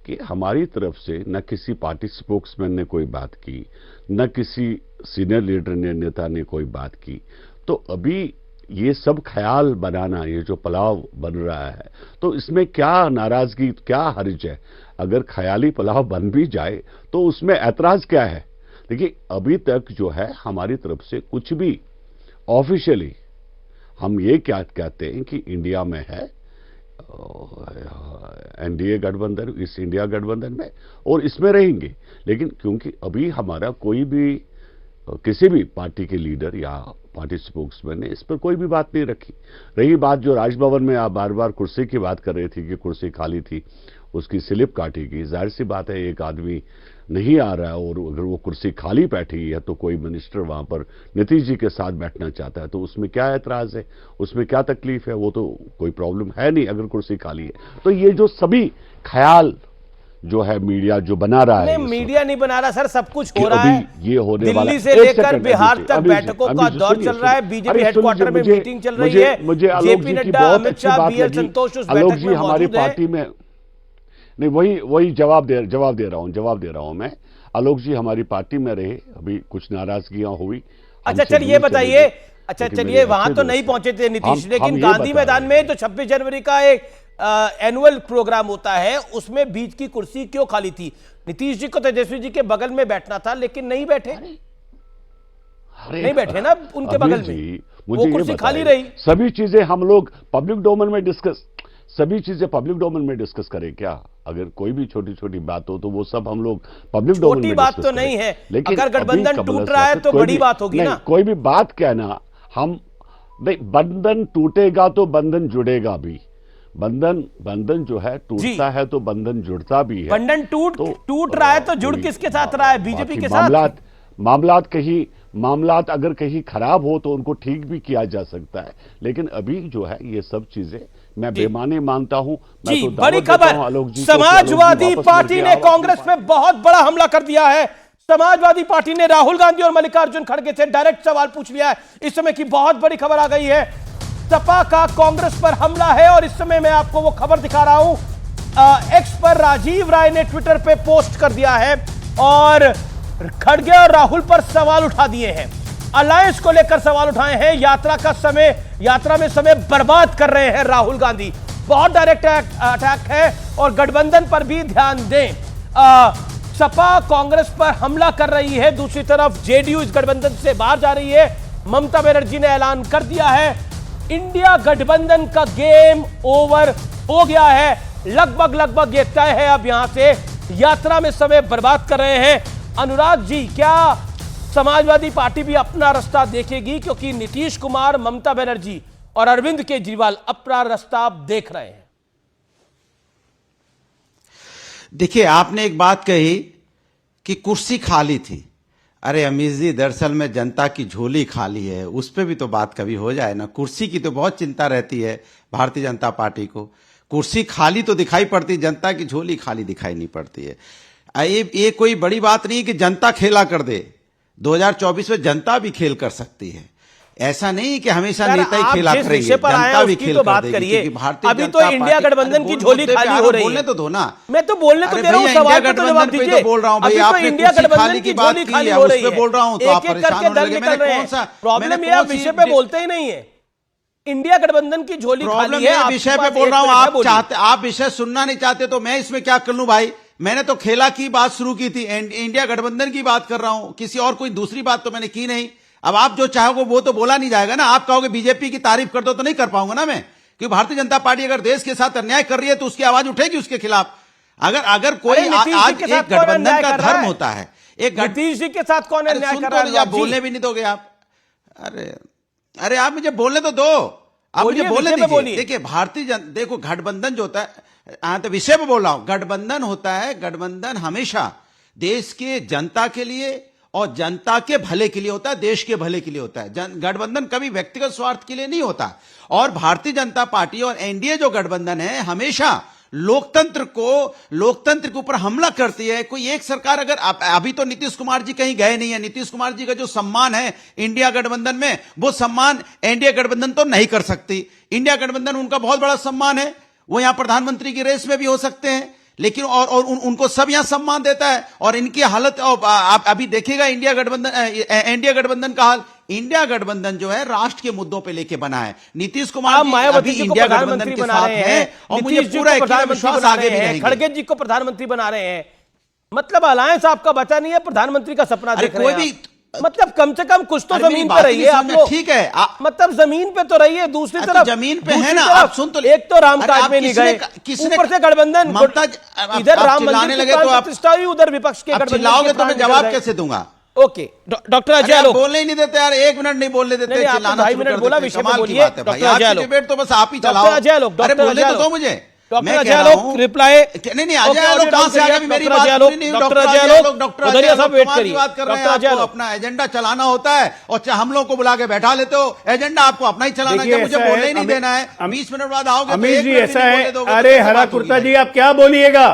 कि हमारी तरफ से न किसी पार्टी स्पोक्समैन ने कोई बात की, न किसी सीनियर लीडर ने, नेता ने कोई बात की। तो अभी ये सब ख्याल बनाना, ये जो पुलाव बन रहा है, तो इसमें क्या नाराजगी, क्या हर्ज है? अगर ख्याली पुलाव बन भी जाए तो उसमें ऐतराज क्या है? देखिए, अभी तक जो है हमारी तरफ से कुछ भी ऑफिशियली हम ये क्या कहते हैं कि इंडिया में है एनडीए गठबंधन, इस इंडिया गठबंधन में, और इसमें रहेंगे। लेकिन क्योंकि अभी हमारा कोई भी, किसी भी पार्टी के लीडर या पार्टी स्पोक्समैन ने इस पर कोई भी बात नहीं रखी। रही बात जो राजभवन में आप बार बार कुर्सी की बात कर रही थी कि कुर्सी खाली थी, उसकी स्लिप काटी गई। जाहिर सी बात है, एक आदमी नहीं आ रहा है और अगर वो कुर्सी खाली बैठी है तो कोई मिनिस्टर वहां पर नीतीश जी के साथ बैठना चाहता है, तो उसमें क्या ऐतराज है, उसमें क्या तकलीफ है? वो तो कोई प्रॉब्लम है नहीं अगर कुर्सी खाली है। तो ये जो सभी ख्याल जो है मीडिया जो बना रहा है, मीडिया नहीं बना रहा सर, सब कुछ हो रहा है। ये होने वाला, दिल्ली से लेकर बिहार तक बैठकों का दौर चल रहा है, बीजेपी हेडक्वार्टर में मीटिंग चल रही है, जेपी नड्डा, अमित शाह, बीएल संतोष उस बैठक में हमारी पार्टी में नहीं, वही जवाब दे रहा हूं मैं। आलोक जी हमारी पार्टी में रहे, अभी कुछ नाराजगियां हुई। अच्छा चल ये बताइए, अच्छा लेकिन चलिए, मेरे वहां अच्छे तो दोस्त नहीं हैं। पहुंचे थे नीतीश, हम लेकिन ये गांधी बता मैदान रहे हैं। में जो 26 जनवरी का एक एनुअल प्रोग्राम होता है, उसमें बीच की कुर्सी क्यों खाली थी? नीतीश जी को तेजस्वी जी के बगल में बैठना था, लेकिन नहीं बैठे। अरे नहीं बैठे ना उनके अमीर बगल जी, में, मुझे वो ये कुर्सी खाली बताइए, रही। सभी चीजें हम लोग पब्लिक डोमेन में डिस्कस, सभी चीजें पब्लिक डोमेन में डिस्कस करें क्या? अगर कोई भी छोटी छोटी बात हो तो वो सब हम लोग पब्लिक डोमेन छोटी में बात डिस्कस तो करें। नहीं है, लेकिन अगर गठबंधन अभी टूट कमल रहा है हसन, तो कोई बड़ी भी- बात होगी नहीं, ना। कोई भी बात कहना, हम नहीं, बंधन टूटेगा तो बंधन जुड़ेगा भी। बंधन जो है टूटता है तो बंधन जुड़ता भी है। बंधन टूट रहा है तो जुड़ किसके साथ रहा है? बीजेपी के साथ। मामलात अगर कहीं खराब हो तो उनको ठीक भी किया जा सकता है, लेकिन अभी जो है ये सब चीजें मैं बेमानी मानता हूं। मैं जी, तो बड़ी दावत देता हूं खबर, आलोक जी को कि समाजवादी आलोक जी वापस पार्टी लौट ने के कांग्रेस पे बहुत बड़ा हमला कर दिया है। समाजवादी पार्टी ने राहुल गांधी और मल्लिकार्जुन खड़गे से डायरेक्ट सवाल पूछ लिया है। इस समय की बहुत बड़ी खबर आ गई है, सपा का कांग्रेस पर हमला है। और इस समय मैं आपको वो खबर दिखा रहा हूं, एक्स पर राजीव राय ने ट्विटर पे पोस्ट कर दिया है और खड़गे और राहुल पर सवाल उठा दिए हैं, अलायंस को लेकर सवाल उठाए हैं। यात्रा में समय बर्बाद कर रहे हैं राहुल गांधी, बहुत डायरेक्ट अटैक है। और गठबंधन पर भी ध्यान दें, सपा कांग्रेस पर हमला कर रही है, दूसरी तरफ जेडीयू इस गठबंधन से बाहर जा रही है। ममता बनर्जी ने ऐलान कर दिया है, इंडिया गठबंधन का गेम ओवर हो गया है। लगभग ये तय है, अब यहां से यात्रा में समय बर्बाद कर रहे हैं। अनुराग जी, क्या समाजवादी पार्टी भी अपना रास्ता देखेगी? क्योंकि नीतीश कुमार, ममता बनर्जी और अरविंद केजरीवाल अपना रास्ता देख रहे हैं। देखिए, आपने एक बात कही कि कुर्सी खाली थी। अरे अमीर जी, दरअसल में जनता की झोली खाली है, उस पर भी तो बात कभी हो जाए ना। कुर्सी की तो बहुत चिंता रहती है भारतीय जनता पार्टी को। कुर्सी खाली तो दिखाई पड़ती, जनता की झोली खाली दिखाई नहीं पड़ती है। ये कोई बड़ी बात नहीं कि जनता खेला कर दे। 2024 में जनता भी खेल कर सकती है, ऐसा नहीं कि हमेशा नेता ही खेला करेंगे, जनता भी खेल कर देगी। क्योंकि भारतीय अभी तो इंडिया गठबंधन की झोली खाली हो रही है। बोलने तो दो ना, मैं तो बोलने तो दे रहा हूं, सवाल को तो जवाब दीजिए। बोल रहा हूं भाई, आपने इंडिया कुर्सी गठबंधन खाली की की बात झोली की खाली है, हो उस रही पे है। बोल रहा हूं तो आप एक-एक परेशान करके होने दल लगे। निकल रहे हैं। प्रॉब्लम ये आप विषय पे बोलते ही नहीं है। इंडिया गठबंधन की झोली खाली है, विषय पे बोल रहा हूं। आप विषय सुनना नहीं चाहते तो मैं इसमें क्या कर लूं भाई? मैंने तो खेला की बात शुरू की थी, इंडिया गठबंधन की बात कर रहा हूं, किसी और कोई दूसरी बात तो मैंने की नहीं। अब आप जो चाहोगे वो तो बोला नहीं जाएगा ना। आप कहोगे बीजेपी की तारीफ कर दो तो नहीं कर पाऊंगा ना मैं, क्योंकि भारतीय जनता पार्टी अगर देश के साथ अन्याय कर रही है तो उसकी आवाज उठेगी उसके खिलाफ। अगर कोई आज एक गठबंधन का धर्म होता है, एक नीतीश जी के साथ कौन अन्याय कर रहा है? आप बोलने भी नहीं दोगे आप। अरे आप मुझे बोलने तो दो, आप मुझे बोलने दीजिए। देखिए देखो गठबंधन जो होता है, तो विषय पे बोल रहा हूं। गठबंधन होता है, गठबंधन हमेशा देश के जनता के लिए और जनता के भले के लिए होता है, देश के भले के लिए होता है। गठबंधन कभी व्यक्तिगत स्वार्थ के लिए नहीं होता। और भारतीय जनता पार्टी और एनडीए जो गठबंधन है, हमेशा लोकतंत्र के ऊपर हमला करती है। कोई एक सरकार अगर अभी तो नीतीश कुमार जी कहीं गए नहीं है, नीतीश कुमार जी का जो सम्मान है इंडिया गठबंधन में, वो सम्मान एनडीए गठबंधन तो नहीं कर सकती। इंडिया गठबंधन उनका बहुत बड़ा सम्मान है, वो यहां प्रधानमंत्री की रेस में भी हो सकते हैं, लेकिन और उनको सब यहां सम्मान देता है। और इनकी हालत आप अभी देखिएगा एनडीए गठबंधन का हाल। इंडिया गठबंधन जो है राष्ट्र के मुद्दों पे लेके बना है। नीतीश कुमार मायावती जी को इंडिया गठबंधन प्रधानमंत्री के बना साथ रहे है हैं, और मुझे पूरा यकीन विश्वास आगे भी रहेंगे। खड़गे जी को प्रधानमंत्री बना रहे हैं, मतलब अलायंस आपका बचा नहीं है, प्रधानमंत्री का सपना देख रहे हैं। मतलब कम से कम कुछ तो जमीन पे रहिए आप लोग। ठीक है, मतलब जमीन पे तो रहिए। दूसरी तरफ जमीन पे है ना, आप सुन तो, एक तो राम काज में नहीं गए, ऊपर से गठबंधन, इधर राम मंदिर लगे तो प्रतिष्ठा हुई, उधर विपक्ष के गठबंधन। चिल्लाओगे तो मैं जवाब कैसे दूंगा? ओके, डॉक्टर अजय आलोक बोलने ही नहीं देते यार, 1 मिनट नहीं बोलने देते, चिल्लाना 2 मिनट बोला, विषय पे बोलिए। डॉक्टर अजय आलोक, डिबेट तो बस आप ही चलाओ। डॉक्टर अजय आलोक, अरे बोलने तो दो मुझे। डॉक्टर अजय आलोक रिप्लाई नहीं अजय आलोक कहां से आ गया? मेरी बात नहीं। डॉक्टर अजय आलोक, डॉक्टर साहब वेट करिए। डॉक्टर अजय आलोक, अपना एजेंडा चलाना होता है और हम लोग को बुला के बैठा लेते हो। एजेंडा आपको अपना ही चलाना है, मुझे बोलने ही नहीं देना है। 20 मिनट बाद आओगे। अमीर जी ऐसा है, अरे हरा कुर्ता जी आप क्या बोलिएगा?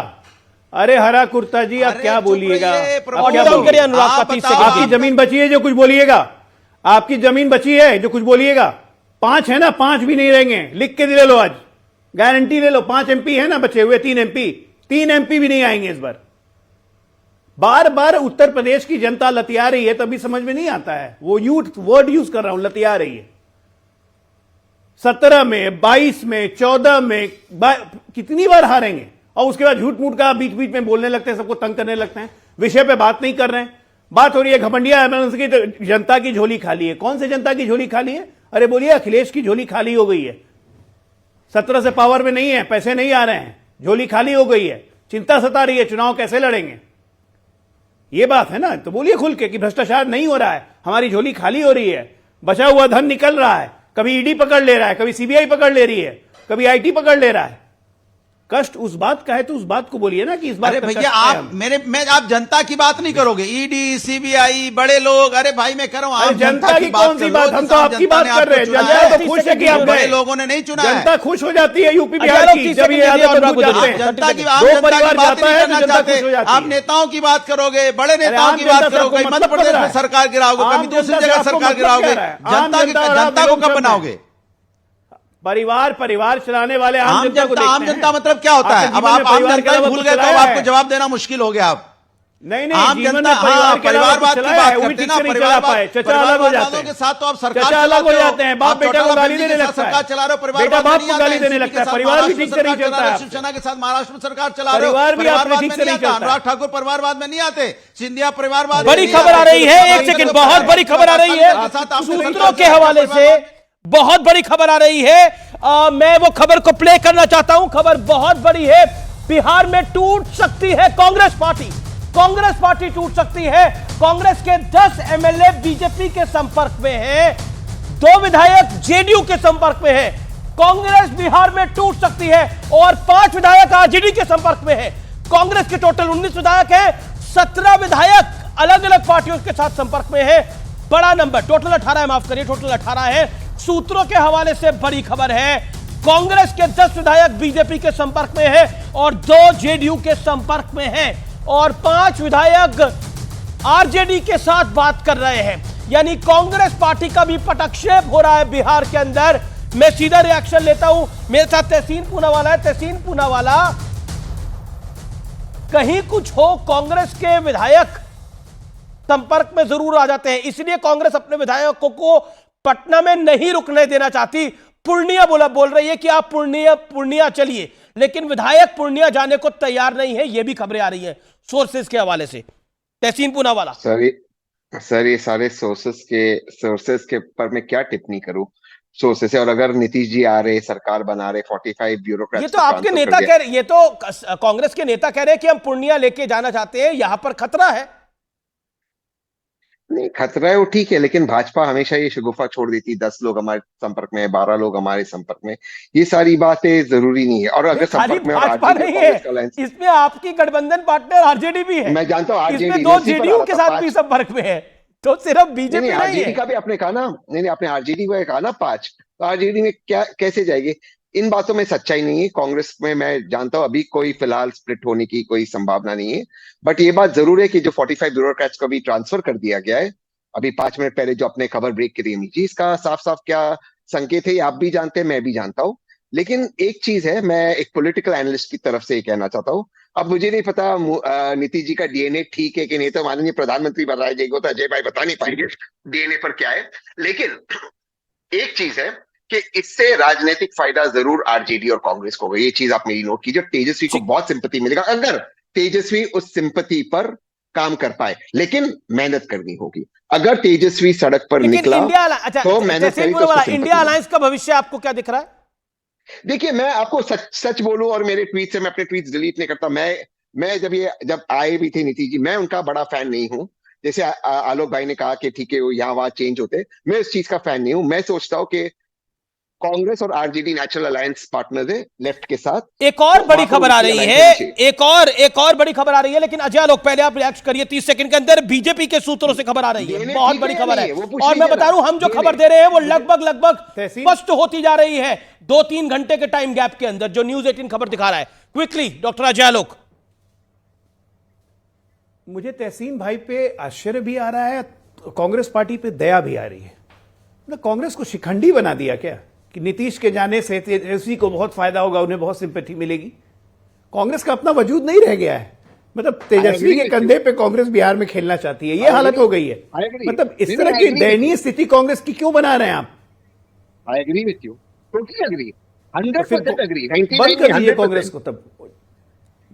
अरे हरा कुर्ता जी आप क्या बोलिएगा? आपकी जमीन बची है जो कुछ बोलिएगा? आपकी जमीन बची है जो कुछ बोलिएगा? 5 है ना, 5 भी नहीं रहेंगे, लिख के ले लो, आज गारंटी ले लो। 5 MP है ना बचे हुए, 3 MP भी नहीं आएंगे इस बार। बार बार उत्तर प्रदेश की जनता लतिया रही है, तभी समझ में नहीं आता है। वो वर्ड यूज कर रहा हूं, लतिया रही है। 17 में, 22 में, 14 में कितनी बार हारेंगे? और उसके बाद झूठ मूठ का बीच बीच में बोलने लगते हैं, सबको तंग करने लगते हैं, विषय पे बात नहीं कर रहे हैं। बात हो रही है घमंडिया एम्बुलेंस की, तो जनता की झोली खाली है। कौन से जनता की झोली खाली है? अरे बोलिए, अखिलेश की झोली खाली हो गई है। 17 से पावर में नहीं है, पैसे नहीं आ रहे हैं, झोली खाली हो गई है, चिंता सता रही है, चुनाव कैसे लड़ेंगे? ये बात है ना। तो बोलिए खुल के कि भ्रष्टाचार नहीं हो रहा है, हमारी झोली खाली हो रही है, बचा हुआ धन निकल रहा है, कभी ईडी पकड़ ले रहा है, कभी सीबीआई पकड़ ले रही है, कभी आईटी पकड़ ले रहा है। कष्ट उस बात का है तो उस बात को बोलिए ना कि इस बात। अरे भैया, आप जनता की बात नहीं करोगे, ईडी सीबीआई बड़े लोग। अरे भाई मैं कह रहा हूं, आप जनता की कौन सी बात? हम तो आपकी बात कर रहे हैं। जनता तो खुश है कि आप बड़े लोगों ने नहीं चुना है। जनता खुश हो जाती है यूपी बिहार की जब ये यादव जाते हैं। जनता की बात नहीं चाहते, आप नेताओं की बात करोगे, बड़े नेताओं की बात करोगे, मध्य प्रदेश में सरकार गिराओगे, कभी दूसरी जगह सरकार गिराओगे, जनता को कब बनाओगे? परिवार चलाने वाले आम जनता मतलब क्या होता है? अब आप आम जनता ही भूल गए तो आपको जवाब देना मुश्किल हो गया। आप नहीं आम जनता, परिवारवाद की बात करते ना, परिवारवाद के साथ तो आप सरकार अलग हो जाते हैं, बाप बेटा को गाली देने लगता है, सरकार चला रहे हो, परिवार बाप को गाली देने लगता है, परिवार भी ठीक से नहीं चलता है। शिवसेना के साथ महाराष्ट्र में सरकार चला रहे हो, परिवारवाद ठीक से नहीं चलता। अनुराग ठाकुर परिवारवाद में नहीं आते, सिंधिया परिवारवाद। बड़ी खबर आ रही है, एक सेकंड, बहुत बड़ी खबर आ रही है सूत्रों के हवाले से, बहुत बड़ी खबर आ रही है। मैं वो खबर को प्ले करना चाहता हूं। खबर बहुत बड़ी है। बिहार में टूट सकती है कांग्रेस पार्टी, कांग्रेस पार्टी टूट सकती है। कांग्रेस के 10 एमएलए बीजेपी के संपर्क में हैं, 2 विधायक जेडीयू के संपर्क में हैं। कांग्रेस बिहार में टूट सकती है और 5 विधायक आरजेडी के संपर्क में हैं। कांग्रेस के टोटल 19 विधायक हैं, 17 विधायक अलग अलग पार्टियों के साथ संपर्क में हैं। बड़ा नंबर, टोटल 18 है, माफ करिए, टोटल 18 है। सूत्रों के हवाले से बड़ी खबर है, कांग्रेस के 10 विधायक बीजेपी के संपर्क में हैं और 2 जेडीयू के संपर्क में हैं और 5 विधायक आरजेडी के साथ बात कर रहे हैं। यानी कांग्रेस पार्टी का भी पटक्षेप हो रहा है बिहार के अंदर। मैं सीधा रिएक्शन लेता हूं, मेरे साथ तहसीन पूनावाला है। तहसीन पूनावाला, कहीं कुछ हो, कांग्रेस के विधायक संपर्क में जरूर आ जाते हैं, इसलिए कांग्रेस अपने विधायकों को पटना में नहीं रुकने देना चाहती। पूर्णिया बोल रही है कि आप पूर्णिया चलिए, लेकिन विधायक पूर्णिया जाने को तैयार नहीं है। ये भी खबरें आ रही हैं सोर्सेस के हवाले से। तहसीन पूनावाला, सर ये सारे सोर्सेस के पर मैं क्या टिप्पणी करूं? सोर्सेस है, और अगर नीतीश जी आ रहे, सरकार बना रहे, 45 ब्यूरोक्रेट्स, ये तो आपके नेता कह रहे, ये तो कांग्रेस के नेता कह रहे हैं कि हम पूर्णिया लेके जाना चाहते हैं, यहां पर खतरा है। नहीं, खतरा है वो ठीक है, लेकिन भाजपा हमेशा ये शगुफा छोड़ देती, 10 लोग हमारे संपर्क में, 12 लोग हमारे संपर्क में, ये सारी बातें जरूरी नहीं है। और अगर संपर्क में भाजपा नहीं है, इसमें आपकी गठबंधन पार्टनर आरजेडी भी है। मैं जानता हूँ आरजेडी, इसमें 2 जेडीयू के साथ भी संपर्क में है, तो सिर्फ बीजेपी नहीं है। आरजेडी का भी आपने कहा ना, नहीं आपने आरजेडी को कहा ना 5, तो आरजेडी में क्या कैसे जाएगी? इन बातों में सच्चाई नहीं है। कांग्रेस में मैं जानता हूं अभी कोई फिलहाल स्प्लिट होने की कोई संभावना नहीं है, बट ये बात जरूर है कि जो 45 ब्यूरोक्रेट्स को भी ट्रांसफर कर दिया गया है, अभी 5 मिनट पहले जो अपने खबर ब्रेक करी नीची, इसका साफ साफ क्या संकेत है, आप भी जानते हैं, मैं भी जानता हूं। लेकिन एक चीज है, मैं एक पॉलिटिकल एनालिस्ट की तरफ से ये कहना चाहता हूं। अब मुझे नहीं पता नीतीश जी का डीएनए ठीक है कि नहीं, तो माननीय प्रधानमंत्री बताया जाएगा, तो अजय भाई बता नहीं पाएंगे डीएनए पर क्या है। लेकिन एक चीज है कि इससे राजनीतिक फायदा जरूर आरजेडी और कांग्रेस को होगा। ये चीज आप मेरी नोट कीजिए। तेजस्वी को बहुत सिंपैथी मिलेगा अगर तेजस्वी उस सिंपैथी पर काम कर पाए, लेकिन मेहनत करनी होगी। अगर तेजस्वी सड़क पर निकला तो मेहनत करी तो इंडिया अलायंस का भविष्य आपको क्या दिख रहा है? देखिए, मैं आपको सच बोलूं, और मेरे ट्वीट से मैं अपने ट्वीट डिलीट नहीं करता। मैं जब आए भी थे नीतीश जी, मैं उनका बड़ा फैन नहीं हूं। जैसे आलोक भाई ने कहा कि ठीक है वो यहाँ वहां चेंज होते, मैं उस चीज का फैन नहीं हूं। मैं सोचता हूं कि कांग्रेस और आरजेडी नेचुरल अलायंस पार्टनर्स है लेफ्ट के साथ। एक और बड़ी खबर आ रही है, एक और बड़ी खबर आ रही है, लेकिन अजय आलोक पहले आप रिएक्ट करिए 30 सेकंड के अंदर। बीजेपी के सूत्रों से खबर आ रही है, बहुत बड़ी खबर है, और मैं बता रहा हूं हम जो खबर दे रहे हैं वो लगभग स्पष्ट होती जा रही है 2-3 घंटे के टाइम गैप के अंदर, जो न्यूज़ 18 खबर दिखा रहा है। Quickly doctor Ajay Alok. मुझे तहसीन भाई पे आश्चर्य भी आ रहा है, कांग्रेस पार्टी पे दया भी आ रही है। कांग्रेस को शिखंडी बना दिया क्या कि नीतीश के जाने से तेजस्वी को बहुत फायदा होगा, उन्हें बहुत सिंपैथी मिलेगी। कांग्रेस का अपना वजूद नहीं रह गया है। मतलब तेजस्वी के कंधे पे कांग्रेस बिहार में खेलना चाहती है, ये हालत हो गई है। मतलब इस तरह की दयनीय स्थिति कांग्रेस की क्यों बना रहे हैं आप? I agree with you, totally agree, 100% agree. बंद कर दीजिए कांग्रेस को। तब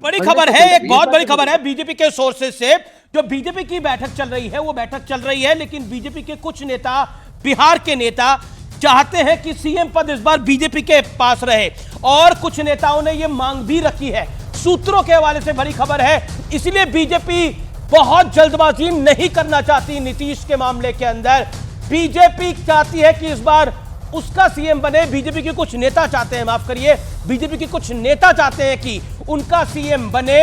बड़ी खबर है, एक बहुत बड़ी खबर है बीजेपी के सोर्सेज से। जो बीजेपी की बैठक चल रही है वो बैठक चल रही है, लेकिन बीजेपी के कुछ नेता, बिहार के नेता चाहते हैं कि सीएम पद इस बार बीजेपी के पास रहे, और कुछ नेताओं ने यह मांग भी रखी है। सूत्रों के हवाले से बड़ी खबर है, इसलिए बीजेपी बहुत जल्दबाजी नहीं करना चाहती नीतीश के मामले के अंदर। बीजेपी चाहती है कि इस बार उसका सीएम बने। बीजेपी के कुछ नेता चाहते हैं, माफ करिए, बीजेपी के कुछ नेता चाहते हैं कि उनका सीएम बने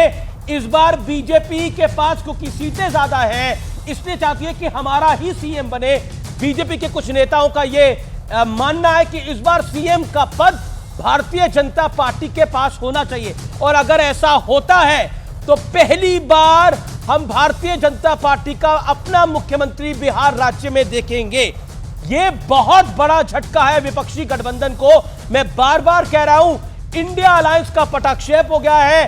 इस बार बीजेपी के पास, क्योंकि सीटें ज्यादा हैं, इसलिए चाहती है कि हमारा ही सीएम बने। बीजेपी के कुछ नेताओं का यह मानना है कि इस बार सीएम का पद भारतीय जनता पार्टी के पास होना चाहिए, और अगर ऐसा होता है तो पहली बार हम भारतीय जनता पार्टी का अपना मुख्यमंत्री बिहार राज्य में देखेंगे। यह बहुत बड़ा झटका है विपक्षी गठबंधन को। मैं बार बार कह रहा हूं, इंडिया अलायंस का पटाक्षेप हो गया है।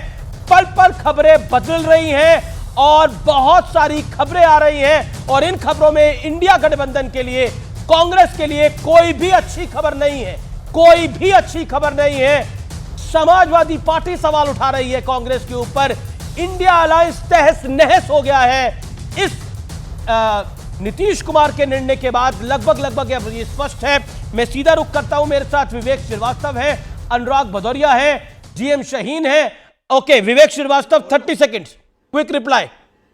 पल पल खबरें बदल रही हैं और बहुत सारी खबरें आ रही हैं, और इन खबरों में इंडिया गठबंधन के लिए, कांग्रेस के लिए कोई भी अच्छी खबर नहीं है, कोई भी अच्छी खबर नहीं है। समाजवादी पार्टी सवाल उठा रही है कांग्रेस के ऊपर। इंडिया अलायंस तहस नहस हो गया है इस नीतीश कुमार के निर्णय के बाद। लगभग अब ये स्पष्ट है। मैं सीधा रुख करता हूं, मेरे साथ विवेक श्रीवास्तव है, अनुराग भदौरिया है, जीएम शाहीन है। ओके विवेक श्रीवास्तव, 30 सेकंड्स, क्विक रिप्लाई।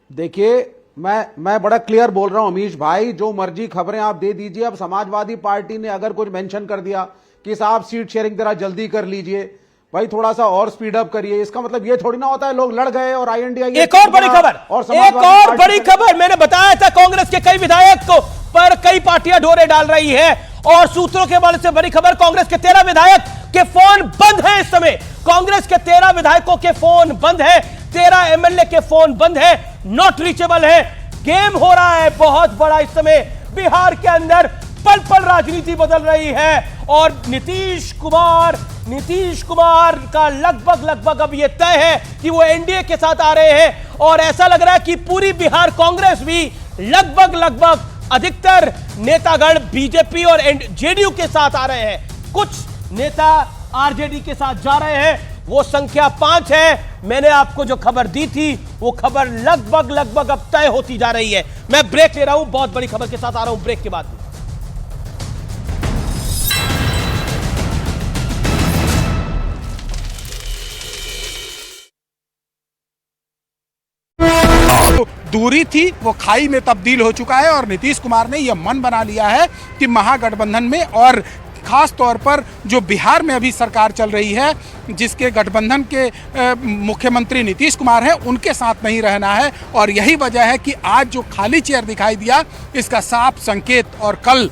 देखिए, मैं बड़ा क्लियर बोल रहा हूं अमीश भाई, जो मर्जी खबरें आप दे दीजिए। अब समाजवादी पार्टी ने अगर कुछ मेंशन कर दिया कि साहब सीट शेयरिंग जरा जल्दी कर लीजिए, भाई थोड़ा सा और स्पीड अप करिए, इसका मतलब ये थोड़ी ना होता है लोग लड़ गए और INDI। एक और बड़ी खबर, एक और बड़ी खबर, मैंने बताया था कांग्रेस के कई विधायक को पर कई पार्टियां डोरे डाल रही है, और सूत्रों के हवाले से बड़ी खबर, कांग्रेस के 13 विधायक के फोन बंद है इस समय। कांग्रेस के 13 विधायकों के फोन बंद है, 13 MLA के फोन बंद है, नॉट रीचेबल है। गेम हो रहा है बहुत बड़ा इस समय बिहार के अंदर। पल पल राजनीति बदल रही है, और नीतीश कुमार का लगभग अब यह तय है कि वो एनडीए के साथ आ रहे हैं, और ऐसा लग रहा है कि पूरी बिहार कांग्रेस भी लगभग अधिकतर नेतागण बीजेपी और जेडीयू के साथ आ रहे हैं। कुछ नेता आरजेडी के साथ जा रहे हैं, वो संख्या 5 है। मैंने आपको जो खबर दी थी वो खबर लगभग अब तय होती जा रही है। मैं ब्रेक ले रहा हूं, बहुत बड़ी खबर के साथ आ रहा हूं ब्रेक के बाद। दूरी थी वो खाई में तब्दील हो चुका है, और नीतीश कुमार ने यह मन बना लिया है कि महागठबंधन में, और खास तौर पर जो बिहार में अभी सरकार चल रही है, जिसके गठबंधन के मुख्यमंत्री नीतीश कुमार हैं, उनके साथ नहीं रहना है। और यही वजह है कि आज जो खाली चेयर दिखाई दिया, इसका साफ संकेत, और कल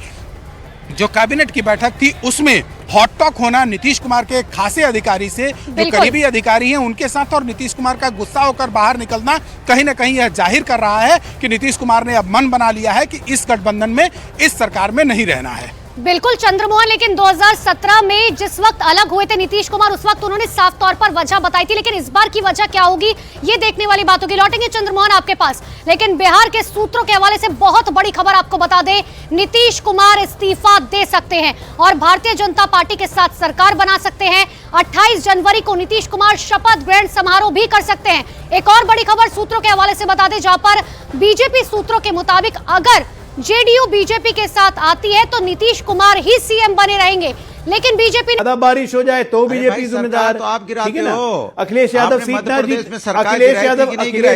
जो कैबिनेट की बैठक थी उसमें हॉट टॉक होना नीतीश कुमार के खासे अधिकारी से, जो करीबी अधिकारी हैं उनके साथ, और नीतीश कुमार का गुस्सा होकर बाहर निकलना कहीं ना कहीं यह जाहिर कर रहा है कि नीतीश कुमार ने अब मन बना लिया है कि इस गठबंधन में, इस सरकार में नहीं रहना है। बिल्कुल चंद्रमोहन, लेकिन 2017 में जिस वक्त अलग हुए थे नीतीश कुमार, उस वक्त उन्होंने साफ तौर पर वजह बताई थी, लेकिन इस बार की वजह क्या होगी ये देखने वाली बात होगी। लौटेंगे चंद्रमोहन आपके पास, लेकिन बिहार के सूत्रों के हवाले से बहुत बड़ी खबर आपको बता दें, नीतीश कुमार इस्तीफा दे सकते हैं और भारतीय जनता पार्टी के साथ सरकार बना सकते हैं। 28 जनवरी को नीतीश कुमार शपथ ग्रहण समारोह भी कर सकते हैं। एक और बड़ी खबर सूत्रों के हवाले से बता दें, जहां पर बीजेपी सूत्रों के मुताबिक अगर जेडीयू बीजेपी के साथ आती है तो नीतीश कुमार ही सीएम बने रहेंगे, लेकिन बीजेपी ज्यादा बारिश हो जाए तो बीजेपी जिम्मेदार। तो आप गिराते हो। अखिलेश यादव सीट ना जीते, अखिलेश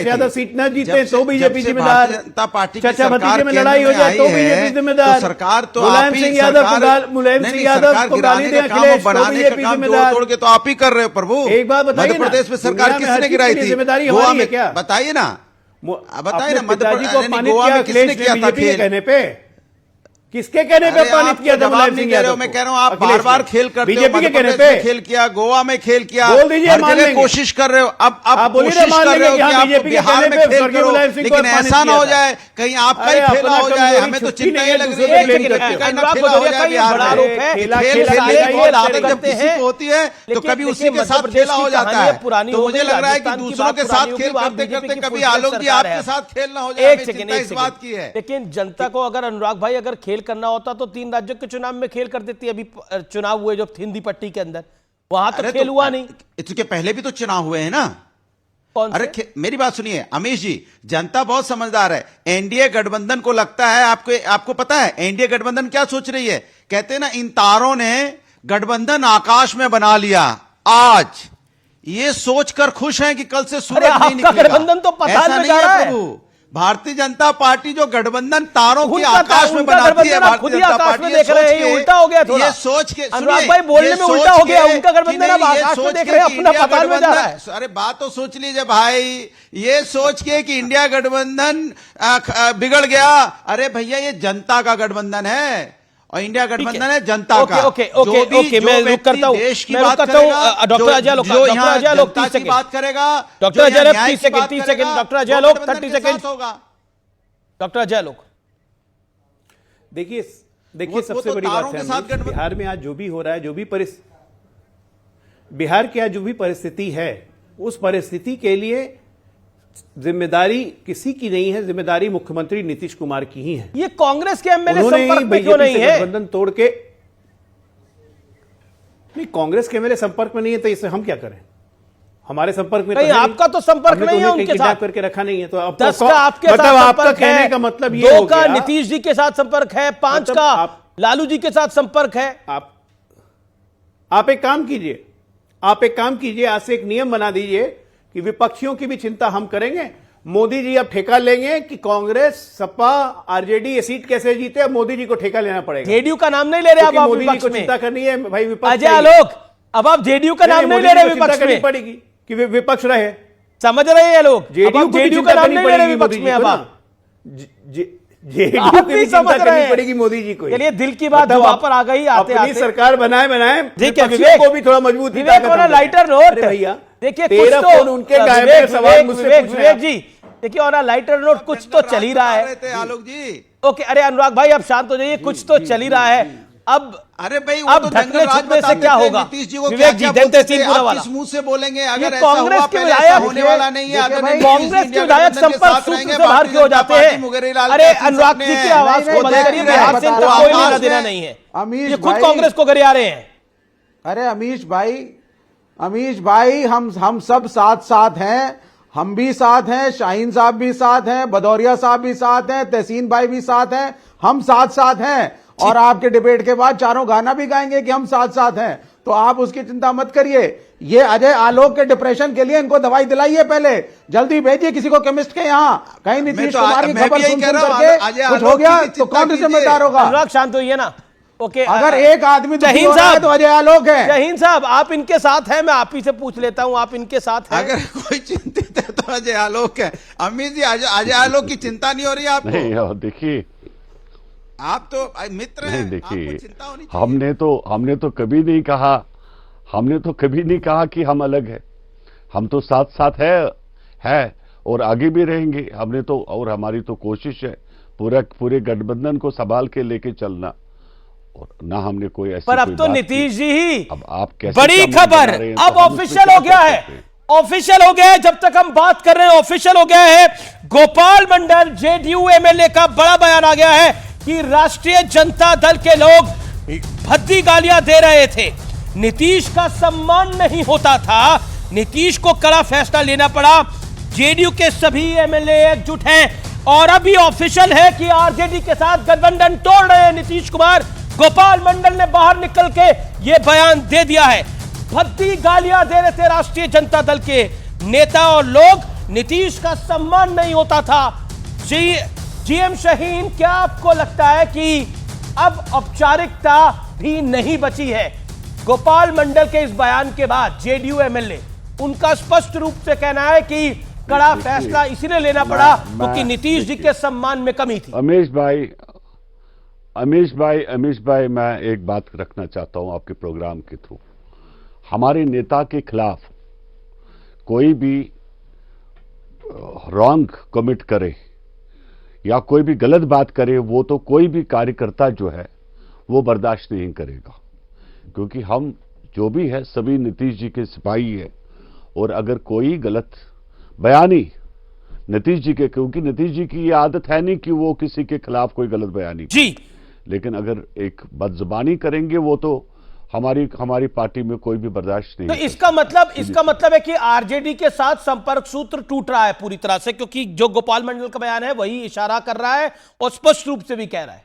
यादव सीट ना जीते तो बीजेपी जिम्मेदार। जनता पार्टी की चाचा भतीजे में लड़ाई हो जाए तो बीजेपी जिम्मेदार। सरकार तो मुलायम सिंह यादव को गाली दे अखिलेश तो बीजेपी जिम्मेदार। तोड़ के तो आप ही कर रहे हो प्रभु। एक बात बताइए, मध्य प्रदेश में सरकार किसने गिराई थी? जिम्मेदारी हमारी है क्या? बताइए ना, बताइए ना, पिताजी को अपमानित किया अखिलेश ने बीजेपी के कहने पे किसके कहने पे अपमानित किया था मुलायम सिंह यादव को? मैं कह रहा हूं आप बार बार खेल करते हो। बीजेपी के कहने पे खेल किया, गोवा में खेल किया, बोल दीजिए, हर मान जगह लेंगे। कोशिश कर रहे हो। अब आप बोलिए कोशिश मान कर रहे हो लेंगे कि कि आप बीजेपी के बिहार कहने में पे खेल स्वर्गीय करो, मुलायम सिंह को लेकिन अपमानित ऐसा ना किया हो था। जाए कहीं आपका ही अरे खेल ना हो अपना जाए। कमजोरी हमें तो छुट्टी चिंता नहीं ये है, लग दूसरे रही पे है blame कि करते कहीं हो। ना अनुराग खेला हो भदौरिया का जाए ये बिहार बड़ा में। आरोप है। खेला खेल खेला खेलने खेला की बहुत आदत जब करते किसी हैं। को होती है तो लेकिन कभी उसी देखिए, के साथ मध्य प्रदेश खेला हो की जाता कहानी है। है, पुरानी तो हो मुझे गई, लग रहा है कि राजस्थान की दूसरों बात के पुरानी साथ होगी, खेल वहाँ करते बीजेपी करते की कभी फुल आलोक जी सरकार आपके है। साथ खेल ना हो जाए। एक हमें सेकंड, चिंता एक इस बात की सेकंड। है। लेकिन जनता को अगर अनुराग भाई अगर खेल करना होता तो 3 राज्यों के चुनाव में खेल कर देती। अभी चुनाव हुए जो हिंदी पट्टी के अंदर, वहां तो खेल हुआ नहीं। इसके पहले भी तो चुनाव हुए हैं ना। अरे मेरी बात सुनिए अमीश जी, जनता बहुत समझदार है। एनडीए गठबंधन को लगता है, आपको पता है एनडीए गठबंधन क्या सोच रही है? कहते हैं ना, इन तारों ने गठबंधन आकाश में बना लिया। आज ये सोचकर खुश हैं कि कल से सूरज नहीं निकलेगा। गठबंधन तो पताल में जा रहा है प्रभु। भारतीय जनता पार्टी जो गठबंधन तारों की आकाश में बनाती है, खुद ही आकाश में देख रहे हैं, उल्टा हो गया थोड़ा। ये सोच के अनुराग भाई बोलने में उल्टा हो गया। उनका गठबंधन अब आकाश में देख रहे हैं, अपना पताल में जा रहा है। अरे बात तो सोच लीजिए भाई, ये सोच के कि इंडिया गठबंधन बिगड़ गया। अरे भैया ये जनता का गठबंधन है और इंडिया गठबंधन है जनता का। ओके, मैं रुक करता हूं, देश की मैं बात रुक करता हूं। करेगा, डॉक्टर अजय लोक, जो यहाँ अजय लोक, जनता 30 की सेकंड बात करेगा, डॉक्टर अजय लोक, 30 सेकंड, 30 सेकंड, डॉक्टर अजय लोक, 30 सेकंड, डॉक्टर अजय लोक। देखिए सबसे बड़ी बात है, बिहार में आज जो भी हो रहा है, बिहार की आज जो भी परिस्थिति है, उस परिस्थिति के लिए जिम्मेदारी किसी की नहीं है, जिम्मेदारी मुख्यमंत्री नीतीश कुमार की ही है। ये कांग्रेस के एमएलए संपर्क में क्यों नहीं है? गठबंधन तोड़ के नहीं, कांग्रेस के एमएलए संपर्क में नहीं है तो इससे हम क्या करें? हमारे संपर्क में नहीं, आपका तो संपर्क नहीं है उनके साथ, करके रखा नहीं है। तो अब 10 का आपके साथ संपर्क है, कहने का मतलब ये 2 का नीतीश जी के साथ संपर्क है, 5 का लालू जी के साथ संपर्क है। आप एक काम कीजिए, आज से एक नियम बना दीजिए कि विपक्षियों की भी चिंता हम करेंगे। मोदी जी अब ठेका लेंगे कि कांग्रेस, सपा, आरजेडी ये सीट कैसे जीते, अब मोदी जी को ठेका लेना पड़ेगा। जेडीयू का नाम नहीं ले रहे आप मोदी जी को चिंता करनी है भाई। विपक्ष अजय आलोक, अब आप जेडीयू का नाम नहीं ले रहे विपक्ष में, पड़ेगी कि विपक्ष रहे। समझ रहे हैं लोग, जेडीयू का नाम नहीं ले रहे विपक्ष में। अब आप जेडीयू की भी चिंता करनी पड़ेगी मोदी जी को। चलिए, दिल की बात वहां पर आ गई। आते सरकार बनाए ठीक है, विवेक को भी थोड़ा मजबूत लाइटर नोट भैया। देखिए, तेरा फोन उनके गायब है, सवाल मुझसे पूछ रहे हैं। विवेक जी देखिए, और लाइटर नोट कुछ तो चल ही रहा है। आलोक जी ओके, अरे अनुराग भाई आप शांत हो जाइए, कुछ तो चल ही रहा है। अब अरे भाई अब ढकने छुपने से क्या होगा? विवेक जी, जनता पूरा वाला किस मुंह से बोलेंगे? अगर ऐसा कांग्रेस हुआ, के पहले ऐसा विधायक होने वाला नहीं है। अगर कांग्रेस के विधायक संपर्क सूत्र से बाहर क्यों हो जाते हैं? अरे अनुराग जी की आवाज को बंद करिए, बिहार से इनका कोई लेना देना नहीं है। ये खुद कांग्रेस को गरिया रहे हैं। अरे अमीश भाई हम सब साथ हैं। हम भी साथ हैं, शाहीन साहब भी साथ हैं, भदौरिया साहब भी साथ हैं, तहसीन भाई भी साथ हैं, हम साथ हैं। और आपके डिबेट के बाद चारों गाना भी गाएंगे कि हम साथ हैं। तो आप उसकी चिंता मत करिए। ये अजय आलोक के डिप्रेशन के लिए इनको दवाई दिलाइए, पहले जल्दी भेजिए किसी को केमिस्ट के यहाँ। कहीं नीतीश कुमार की खबर सुन करके कुछ हो गया तो कौन जिम्मेदार होगा? अनुराग शांत होइए ना। ओके, अगर एक आदमी शहीन साहब तो अजय आलोक है। शहीन साहब, आप इनके साथ हैं, मैं आप ही से पूछ लेता हूं, आप इनके साथ हैं? अगर कोई चिंतित है तो अजय आलोक है। अमित जी, अजय आलोक की चिंता नहीं हो रही आपको? नहीं, देखिए आप तो मित्र हैं। देखिए, हमने तो कभी नहीं कहा कि हम अलग है। हम तो साथ है और आगे भी रहेंगे। हमने तो, और हमारी तो कोशिश है पूरे गठबंधन को संभाल के लेके चलना। और ना हमने कोई ऐसी पर अब तो नीतीश जी ही, अब आप कैसे बड़ी खबर अब ऑफिशियल हो गया है, ऑफिशियल हो गया है। जब तक हम बात कर रहे हैं ऑफिशियल हो गया है। गोपाल मंडल जेडीयू एमएलए का बड़ा बयान आ गया है कि राष्ट्रीय जनता दल के लोग भद्दी गालियां दे रहे थे, नीतीश का सम्मान नहीं होता था, नीतीश को कड़ा फैसला लेना पड़ा। जेडीयू के सभी एमएलए एकजुट हैं और अभी ऑफिशियल है कि आरजेडी के साथ गठबंधन तोड़ रहे हैं नीतीश कुमार। गोपाल मंडल ने बाहर निकल के यह बयान दे दिया है। भद्दी गालियां दे रहे थे राष्ट्रीय जनता दल के नेता और लोग, नीतीश का सम्मान नहीं होता था। जीएम शाहीन, क्या आपको लगता है कि अब औपचारिकता भी नहीं बची है? गोपाल मंडल के इस बयान के बाद जेडीयू एमएलए, उनका स्पष्ट रूप से कहना है कि कड़ा फैसला इसलिए लेना पड़ा क्योंकि नीतीश जी के सम्मान में कमी थी। अमीश भाई, अमीश भाई मैं एक बात रखना चाहता हूं आपके प्रोग्राम के थ्रू। हमारे नेता के खिलाफ कोई भी रॉन्ग कमिट करे या कोई भी गलत बात करे, वो तो कोई भी कार्यकर्ता जो है वो बर्दाश्त नहीं करेगा, क्योंकि हम जो भी है सभी नीतीश जी के सिपाही है। और अगर कोई गलत बयानी नीतीश जी के, क्योंकि नीतीश जी की ये आदत है नहीं कि वो किसी के खिलाफ कोई गलत बयानी जी, लेकिन अगर एक बदजुबानी करेंगे वो तो हमारी पार्टी में कोई भी बर्दाश्त नहीं। तो इसका मतलब है कि आरजेडी के साथ संपर्क सूत्र टूट रहा है पूरी तरह से, क्योंकि जो गोपाल मंडल का बयान है वही इशारा कर रहा है और स्पष्ट रूप से भी कह रहा है।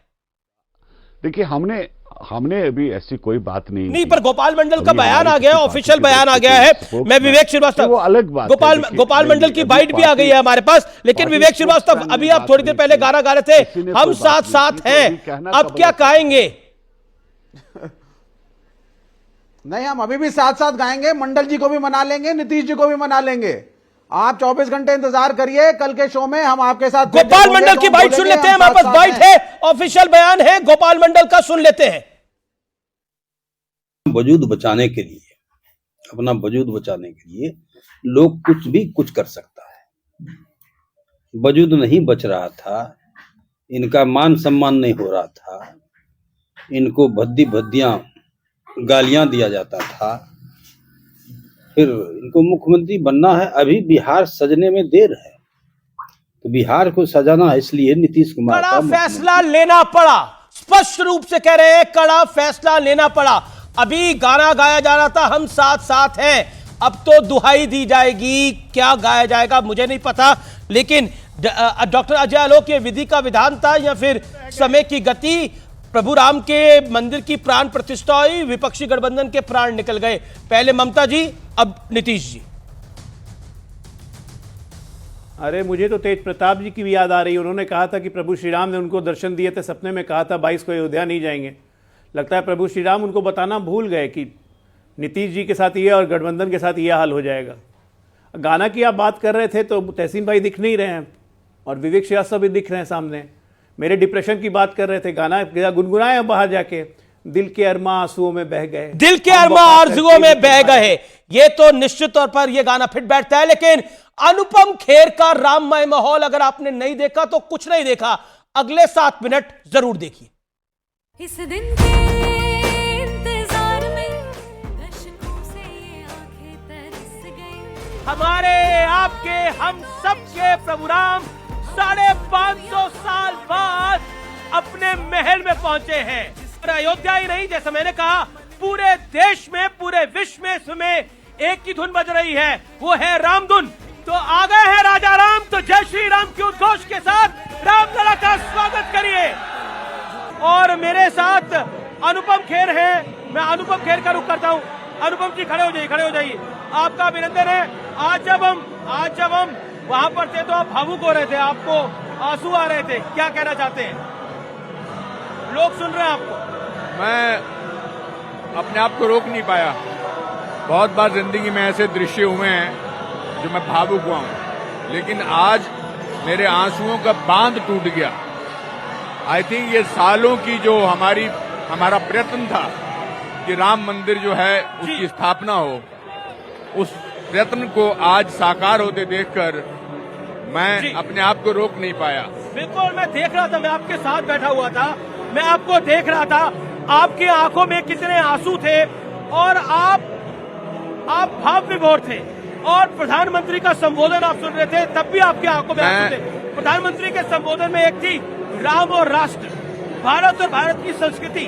देखिए हमने अभी ऐसी कोई बात नहीं पर गोपाल मंडल का बयान आ गया, ऑफिशियल बयान आ गया है। मैं विवेक श्रीवास्तव, वो अलग बात, गोपाल मंडल की बाइट भी आ गई है हमारे पास। लेकिन विवेक श्रीवास्तव, अभी आप थोड़ी देर पहले गाना गा रहे थे, हम साथ साथ हैं, अब क्या गाएंगे? नहीं, हम अभी भी साथ साथ गाएंगे, मंडल जी को भी मना लेंगे, नीतीश जी को भी मना लेंगे। आप 24 घंटे इंतजार करिए, कल के शो में हम आपके साथ। गोपाल मंडल की बाइट सुन लेते हैं, हमारे पास बाइट है, ऑफिशियल बयान है गोपाल मंडल का, सुन लेते हैं। वजूद बचाने के लिए, अपना वजूद बचाने के लिए लोग कुछ कर सकता है। वजूद नहीं बच रहा था, इनका मान सम्मान नहीं हो रहा था, इनको भद्दियां गालियां दिया जाता था, फिर इनको मुख्यमंत्री बनना है। अभी बिहार सजने में देर है, तो बिहार को सजाना है, इसलिए नीतीश कुमार कड़ा फैसला लेना पड़ा। स्पष्ट रूप से कह रहे हैं, कड़ा फैसला लेना पड़ा। अभी गाना गाया जा रहा था, हम साथ साथ हैं, अब तो दुहाई दी जाएगी। क्या गाया जाएगा मुझे नहीं पता, लेकिन डॉक्टर अजय आलोक, ये विधि का विधान था या फिर समय की गति? प्रभु राम के मंदिर की प्राण प्रतिष्ठा हुई, विपक्षी गठबंधन के प्राण निकल गए। पहले ममता जी, अब नीतीश जी। अरे मुझे तो तेज प्रताप जी की भी याद आ रही है। उन्होंने कहा था कि प्रभु श्री राम ने उनको दर्शन दिए थे, सपने में कहा था 22 को अयोध्या नहीं जाएंगे। लगता है प्रभु श्री राम उनको बताना भूल गए कि नीतीश जी के साथ ये और गठबंधन के साथ ये हाल हो जाएगा। गाना की आप बात कर रहे थे तो तहसीन भाई दिख नहीं रहे हैं और विवेक श्रीवास्तव भी दिख रहे हैं सामने। मेरे डिप्रेशन की बात कर रहे थे, गाना गुनगुनाए बाहर जाके, दिल के अरमा आंसुओं में बह गए, दिल के अरमा आरजुओं में बह गए। ये तो निश्चित तौर पर ये गाना फिट बैठता है। लेकिन अनुपम खेर का राममय माहौल अगर आपने नहीं देखा तो कुछ नहीं देखा। अगले 7 मिनट जरूर देखिए। इस दिन के इंतजार में दशकों से ये आंखें तरस गई। हमारे आपके हम सबके प्रभु राम 550 साल बाद अपने महल में पहुंचे हैं। और अयोध्या ही नहीं, जैसा मैंने कहा, पूरे देश में, पूरे विश्व में इसमें एक ही धुन बज रही है, वो है राम धुन। तो आ गए हैं राजा राम, तो जय श्री राम के उद्घोष के साथ रामलला का स्वागत करिए। और मेरे साथ अनुपम खेर हैं, मैं अनुपम खेर का रुख करता हूं। अनुपम जी खड़े हो जाइए, आपका अभिनंदन है। आज जब हम वहां पर थे तो आप भावुक हो रहे थे, आपको आंसू आ रहे थे, क्या कहना चाहते हैं? लोग सुन रहे हैं आपको। मैं अपने आप को रोक नहीं पाया। बहुत बार जिंदगी में ऐसे दृश्य हुए हैं जो मैं भावुक हुआ हूं, लेकिन आज मेरे आंसुओं का बांध टूट गया। आई थिंक ये सालों की जो हमारा प्रयत्न था कि राम मंदिर जो है उसकी स्थापना हो, उस प्रयत्न को आज साकार होते देखकर मैं अपने आप को रोक नहीं पाया। बिल्कुल, मैं देख रहा था, मैं आपके साथ बैठा हुआ था, मैं आपको देख रहा था, आपकी आंखों में कितने आंसू थे और आप भाव विभोर थे। और प्रधानमंत्री का संबोधन आप सुन रहे थे, तब भी आपकी आंखों में आंसू थे। प्रधानमंत्री के संबोधन में एक थी राम और राष्ट्र, भारत और भारत की संस्कृति।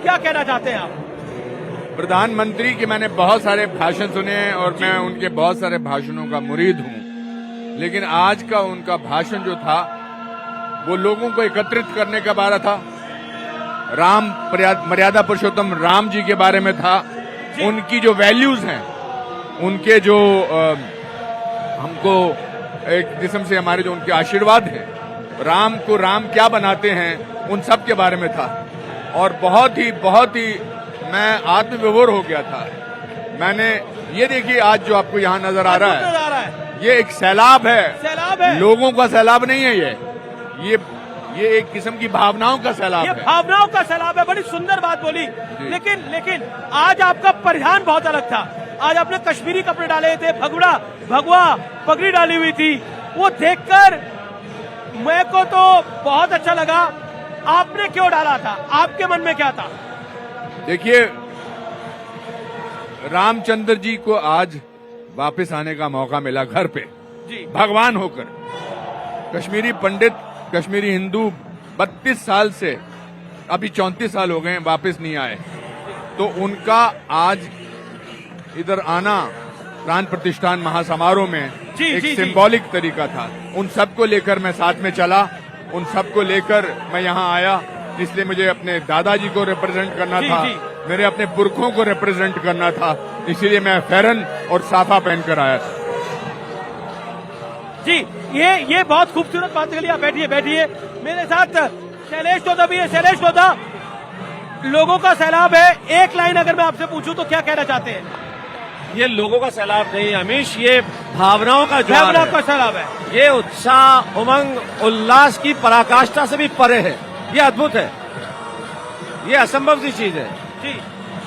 क्या कहना चाहते हैं आप? प्रधानमंत्री के मैंने बहुत सारे भाषण सुने हैं और मैं उनके बहुत सारे भाषणों का मुरीद हूं, लेकिन आज का उनका भाषण जो था वो लोगों को एकत्रित करने का बारे था। राम मर्यादा पुरुषोत्तम राम जी के बारे में था। उनकी जो वैल्यूज हैं, उनके जो हमको एक किस्म से हमारे जो उनके आशीर्वाद हैं, राम को राम क्या बनाते हैं, उन सब के बारे में था। और बहुत ही मैं आत्मविभोर हो गया था। मैंने ये देखिए, आज जो आपको यहाँ नजर आ रहा है, ये एक सैलाब है, लोगों का सैलाब नहीं है। ये एक किस्म की भावनाओं का सैलाब ये है। भावनाओं का सैलाब है, बड़ी सुंदर बात बोली। लेकिन आज आपका परिधान बहुत अलग था। आज आपने कश्मीरी कपड़े डाले थे, भगवा पगड़ी डाली हुई थी। वो देखकर मेरे को तो बहुत अच्छा लगा। आपने क्यों डाला था? आपके मन में क्या था? देखिए, रामचंद्र जी को आज वापस आने का मौका मिला घर पे भगवान होकर। कश्मीरी पंडित, कश्मीरी हिंदू 32 साल से, अभी 34 साल हो गए, वापस नहीं आए। तो उनका आज इधर आना प्राण प्रतिष्ठान महासमारोह में एक सिंबॉलिक तरीका था। उन सबको लेकर मैं साथ में चला, उन सबको लेकर मैं यहाँ आया, इसलिए मुझे अपने दादाजी को रिप्रेजेंट करना था, मेरे अपने पुरखों को रिप्रेजेंट करना था, इसीलिए मैं फेरन और साफा पहनकर आया था। जी, ये बहुत खूबसूरत बात के लिए आप बैठिए। मेरे साथ शैलेश टोदा भी है। शैलेश टोदा, लोगों का सैलाब है, एक लाइन अगर मैं आपसे पूछूं तो क्या कहना चाहते हैं? ये लोगों का सैलाब नहीं अमीश, ये भावनाओं का ज्वार है। का सैलाब है। ये उत्साह, उमंग, उल्लास की पराकाष्ठा से भी परे है। ये अद्भुत है, ये असंभव सी चीज है जी।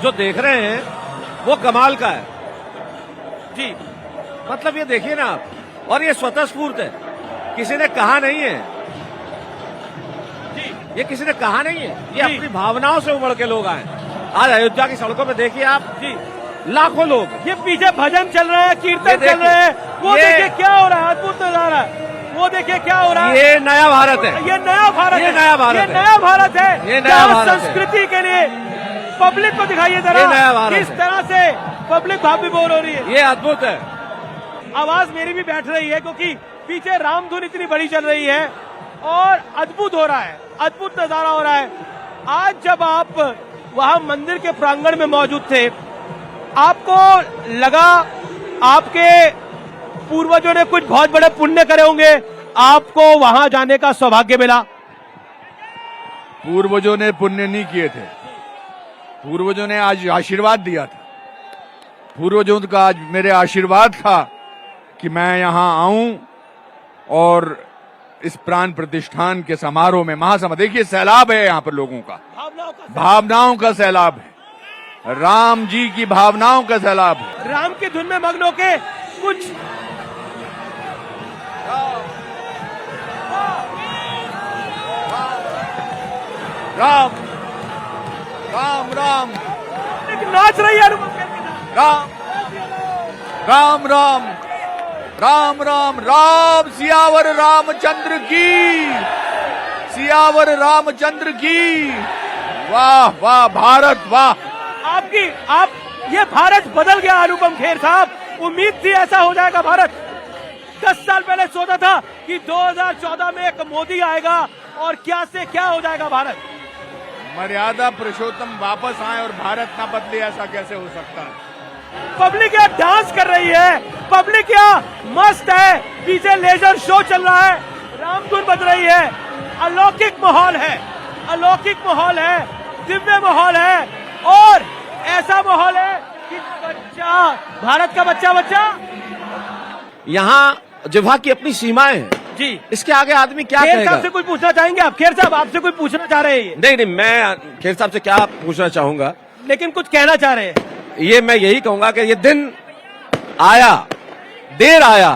जो देख रहे हैं वो कमाल का है जी। मतलब ये देखिए ना आप, और ये स्वतः स्फूर्त है, किसी ने कहा नहीं है जी। ये किसी ने कहा नहीं है, ये अपनी भावनाओं से उमड़ के लोग आए। आज अयोध्या की सड़कों पे देखिए आप जी, लाखों लोग। ये पीछे भजन चल रहा है, कीर्तन चल रहे हैं, वो देखिए क्या हो रहा है, अद्भुत नजारा है। वो देखिए क्या हो रहा है। ये नया भारत है, ये नया भारत है, ये नया भारत है, ये नया भारत है। ये नया भारत है। संस्कृति के लिए पब्लिक को दिखाइए जरा, किस तरह से पब्लिक भाव विभोर हो रही है। ये अद्भुत है। आवाज मेरी भी बैठ रही है क्योंकि पीछे रामधुन इतनी बड़ी चल रही है और अद्भुत हो रहा है, अद्भुत नजारा हो रहा है। आज जब आप वहां मंदिर के प्रांगण में मौजूद थे, आपको लगा आपके पूर्वजों ने कुछ बहुत बड़े पुण्य करे होंगे, आपको वहां जाने का सौभाग्य मिला? पूर्वजों ने पुण्य नहीं किए थे, पूर्वजों ने आज आशीर्वाद दिया था। पूर्वजों का आज मेरे आशीर्वाद था कि मैं यहां आऊं और इस प्राण प्रतिष्ठान के समारोह में, महासमारोह, देखिए सैलाब है यहां पर लोगों का, भावनाओं का सैलाब है, राम जी की भावनाओं का सैलाब है। राम की धुन में मग्न होके कुछ राम राम राम नाच रही है। राम राम राम राम राम राम सियावर रामचंद्र की, सियावर रामचंद्र की। वाह वाह भारत वाह। आप ये भारत बदल गया अनुपम खेर साहब। उम्मीद थी ऐसा हो जाएगा भारत। 10 साल पहले सोचा था कि 2014 में एक मोदी आएगा और क्या से क्या हो जाएगा भारत। मर्यादा पुरुषोत्तम वापस आए और भारत ना बदले, ऐसा कैसे हो सकता है? पब्लिक यहाँ डांस कर रही है, पब्लिक यहाँ मस्त है, पीछे लेजर शो चल रहा है, रामधुन बज रही है, अलौकिक माहौल है, अलौकिक माहौल है, दिव्य माहौल है और ऐसा माहौल है कि बच्चा, भारत का बच्चा यहाँ जिह्वा की अपनी सीमाएं हैं जी। इसके आगे आदमी क्या कहेगा? खेर साहब से कुछ पूछना चाहेंगे आप? खेर साहब आपसे कुछ पूछना चाह रहे हैं? नहीं, मैं खेर साहब से क्या पूछना चाहूंगा, लेकिन कुछ कहना चाह रहे हैं। ये मैं यही कहूंगा कि ये दिन आया, देर आया,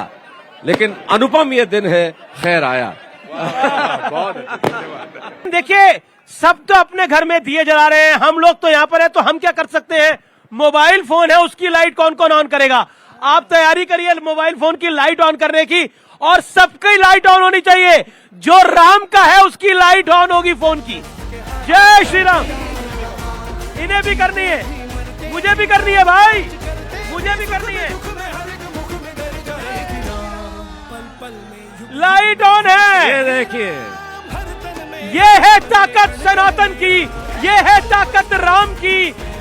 लेकिन अनुपम ये दिन है, खैर आया। देखिए, सब तो अपने घर में दिए जला रहे हैं, हम लोग तो यहाँ पर है, तो हम क्या कर सकते हैं? मोबाइल फोन है, उसकी लाइट कौन कौन ऑन करेगा? आप तैयारी करिए मोबाइल फोन की लाइट ऑन करने की, और सबकी लाइट ऑन होनी चाहिए। जो राम का है उसकी लाइट ऑन होगी फोन की। जय श्री राम। इन्हें भी करनी है, मुझे भी करनी है भाई, मुझे भी करनी है। लाइट ऑन है, ये देखिए, ये है ताकत सनातन की, ये है ताकत राम की,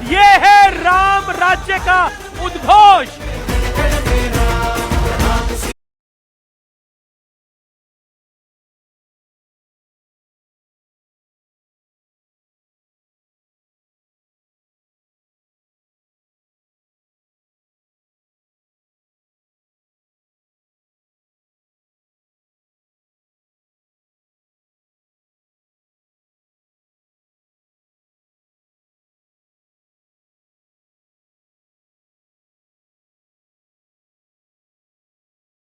ये है राम राज्य का उद्घोष।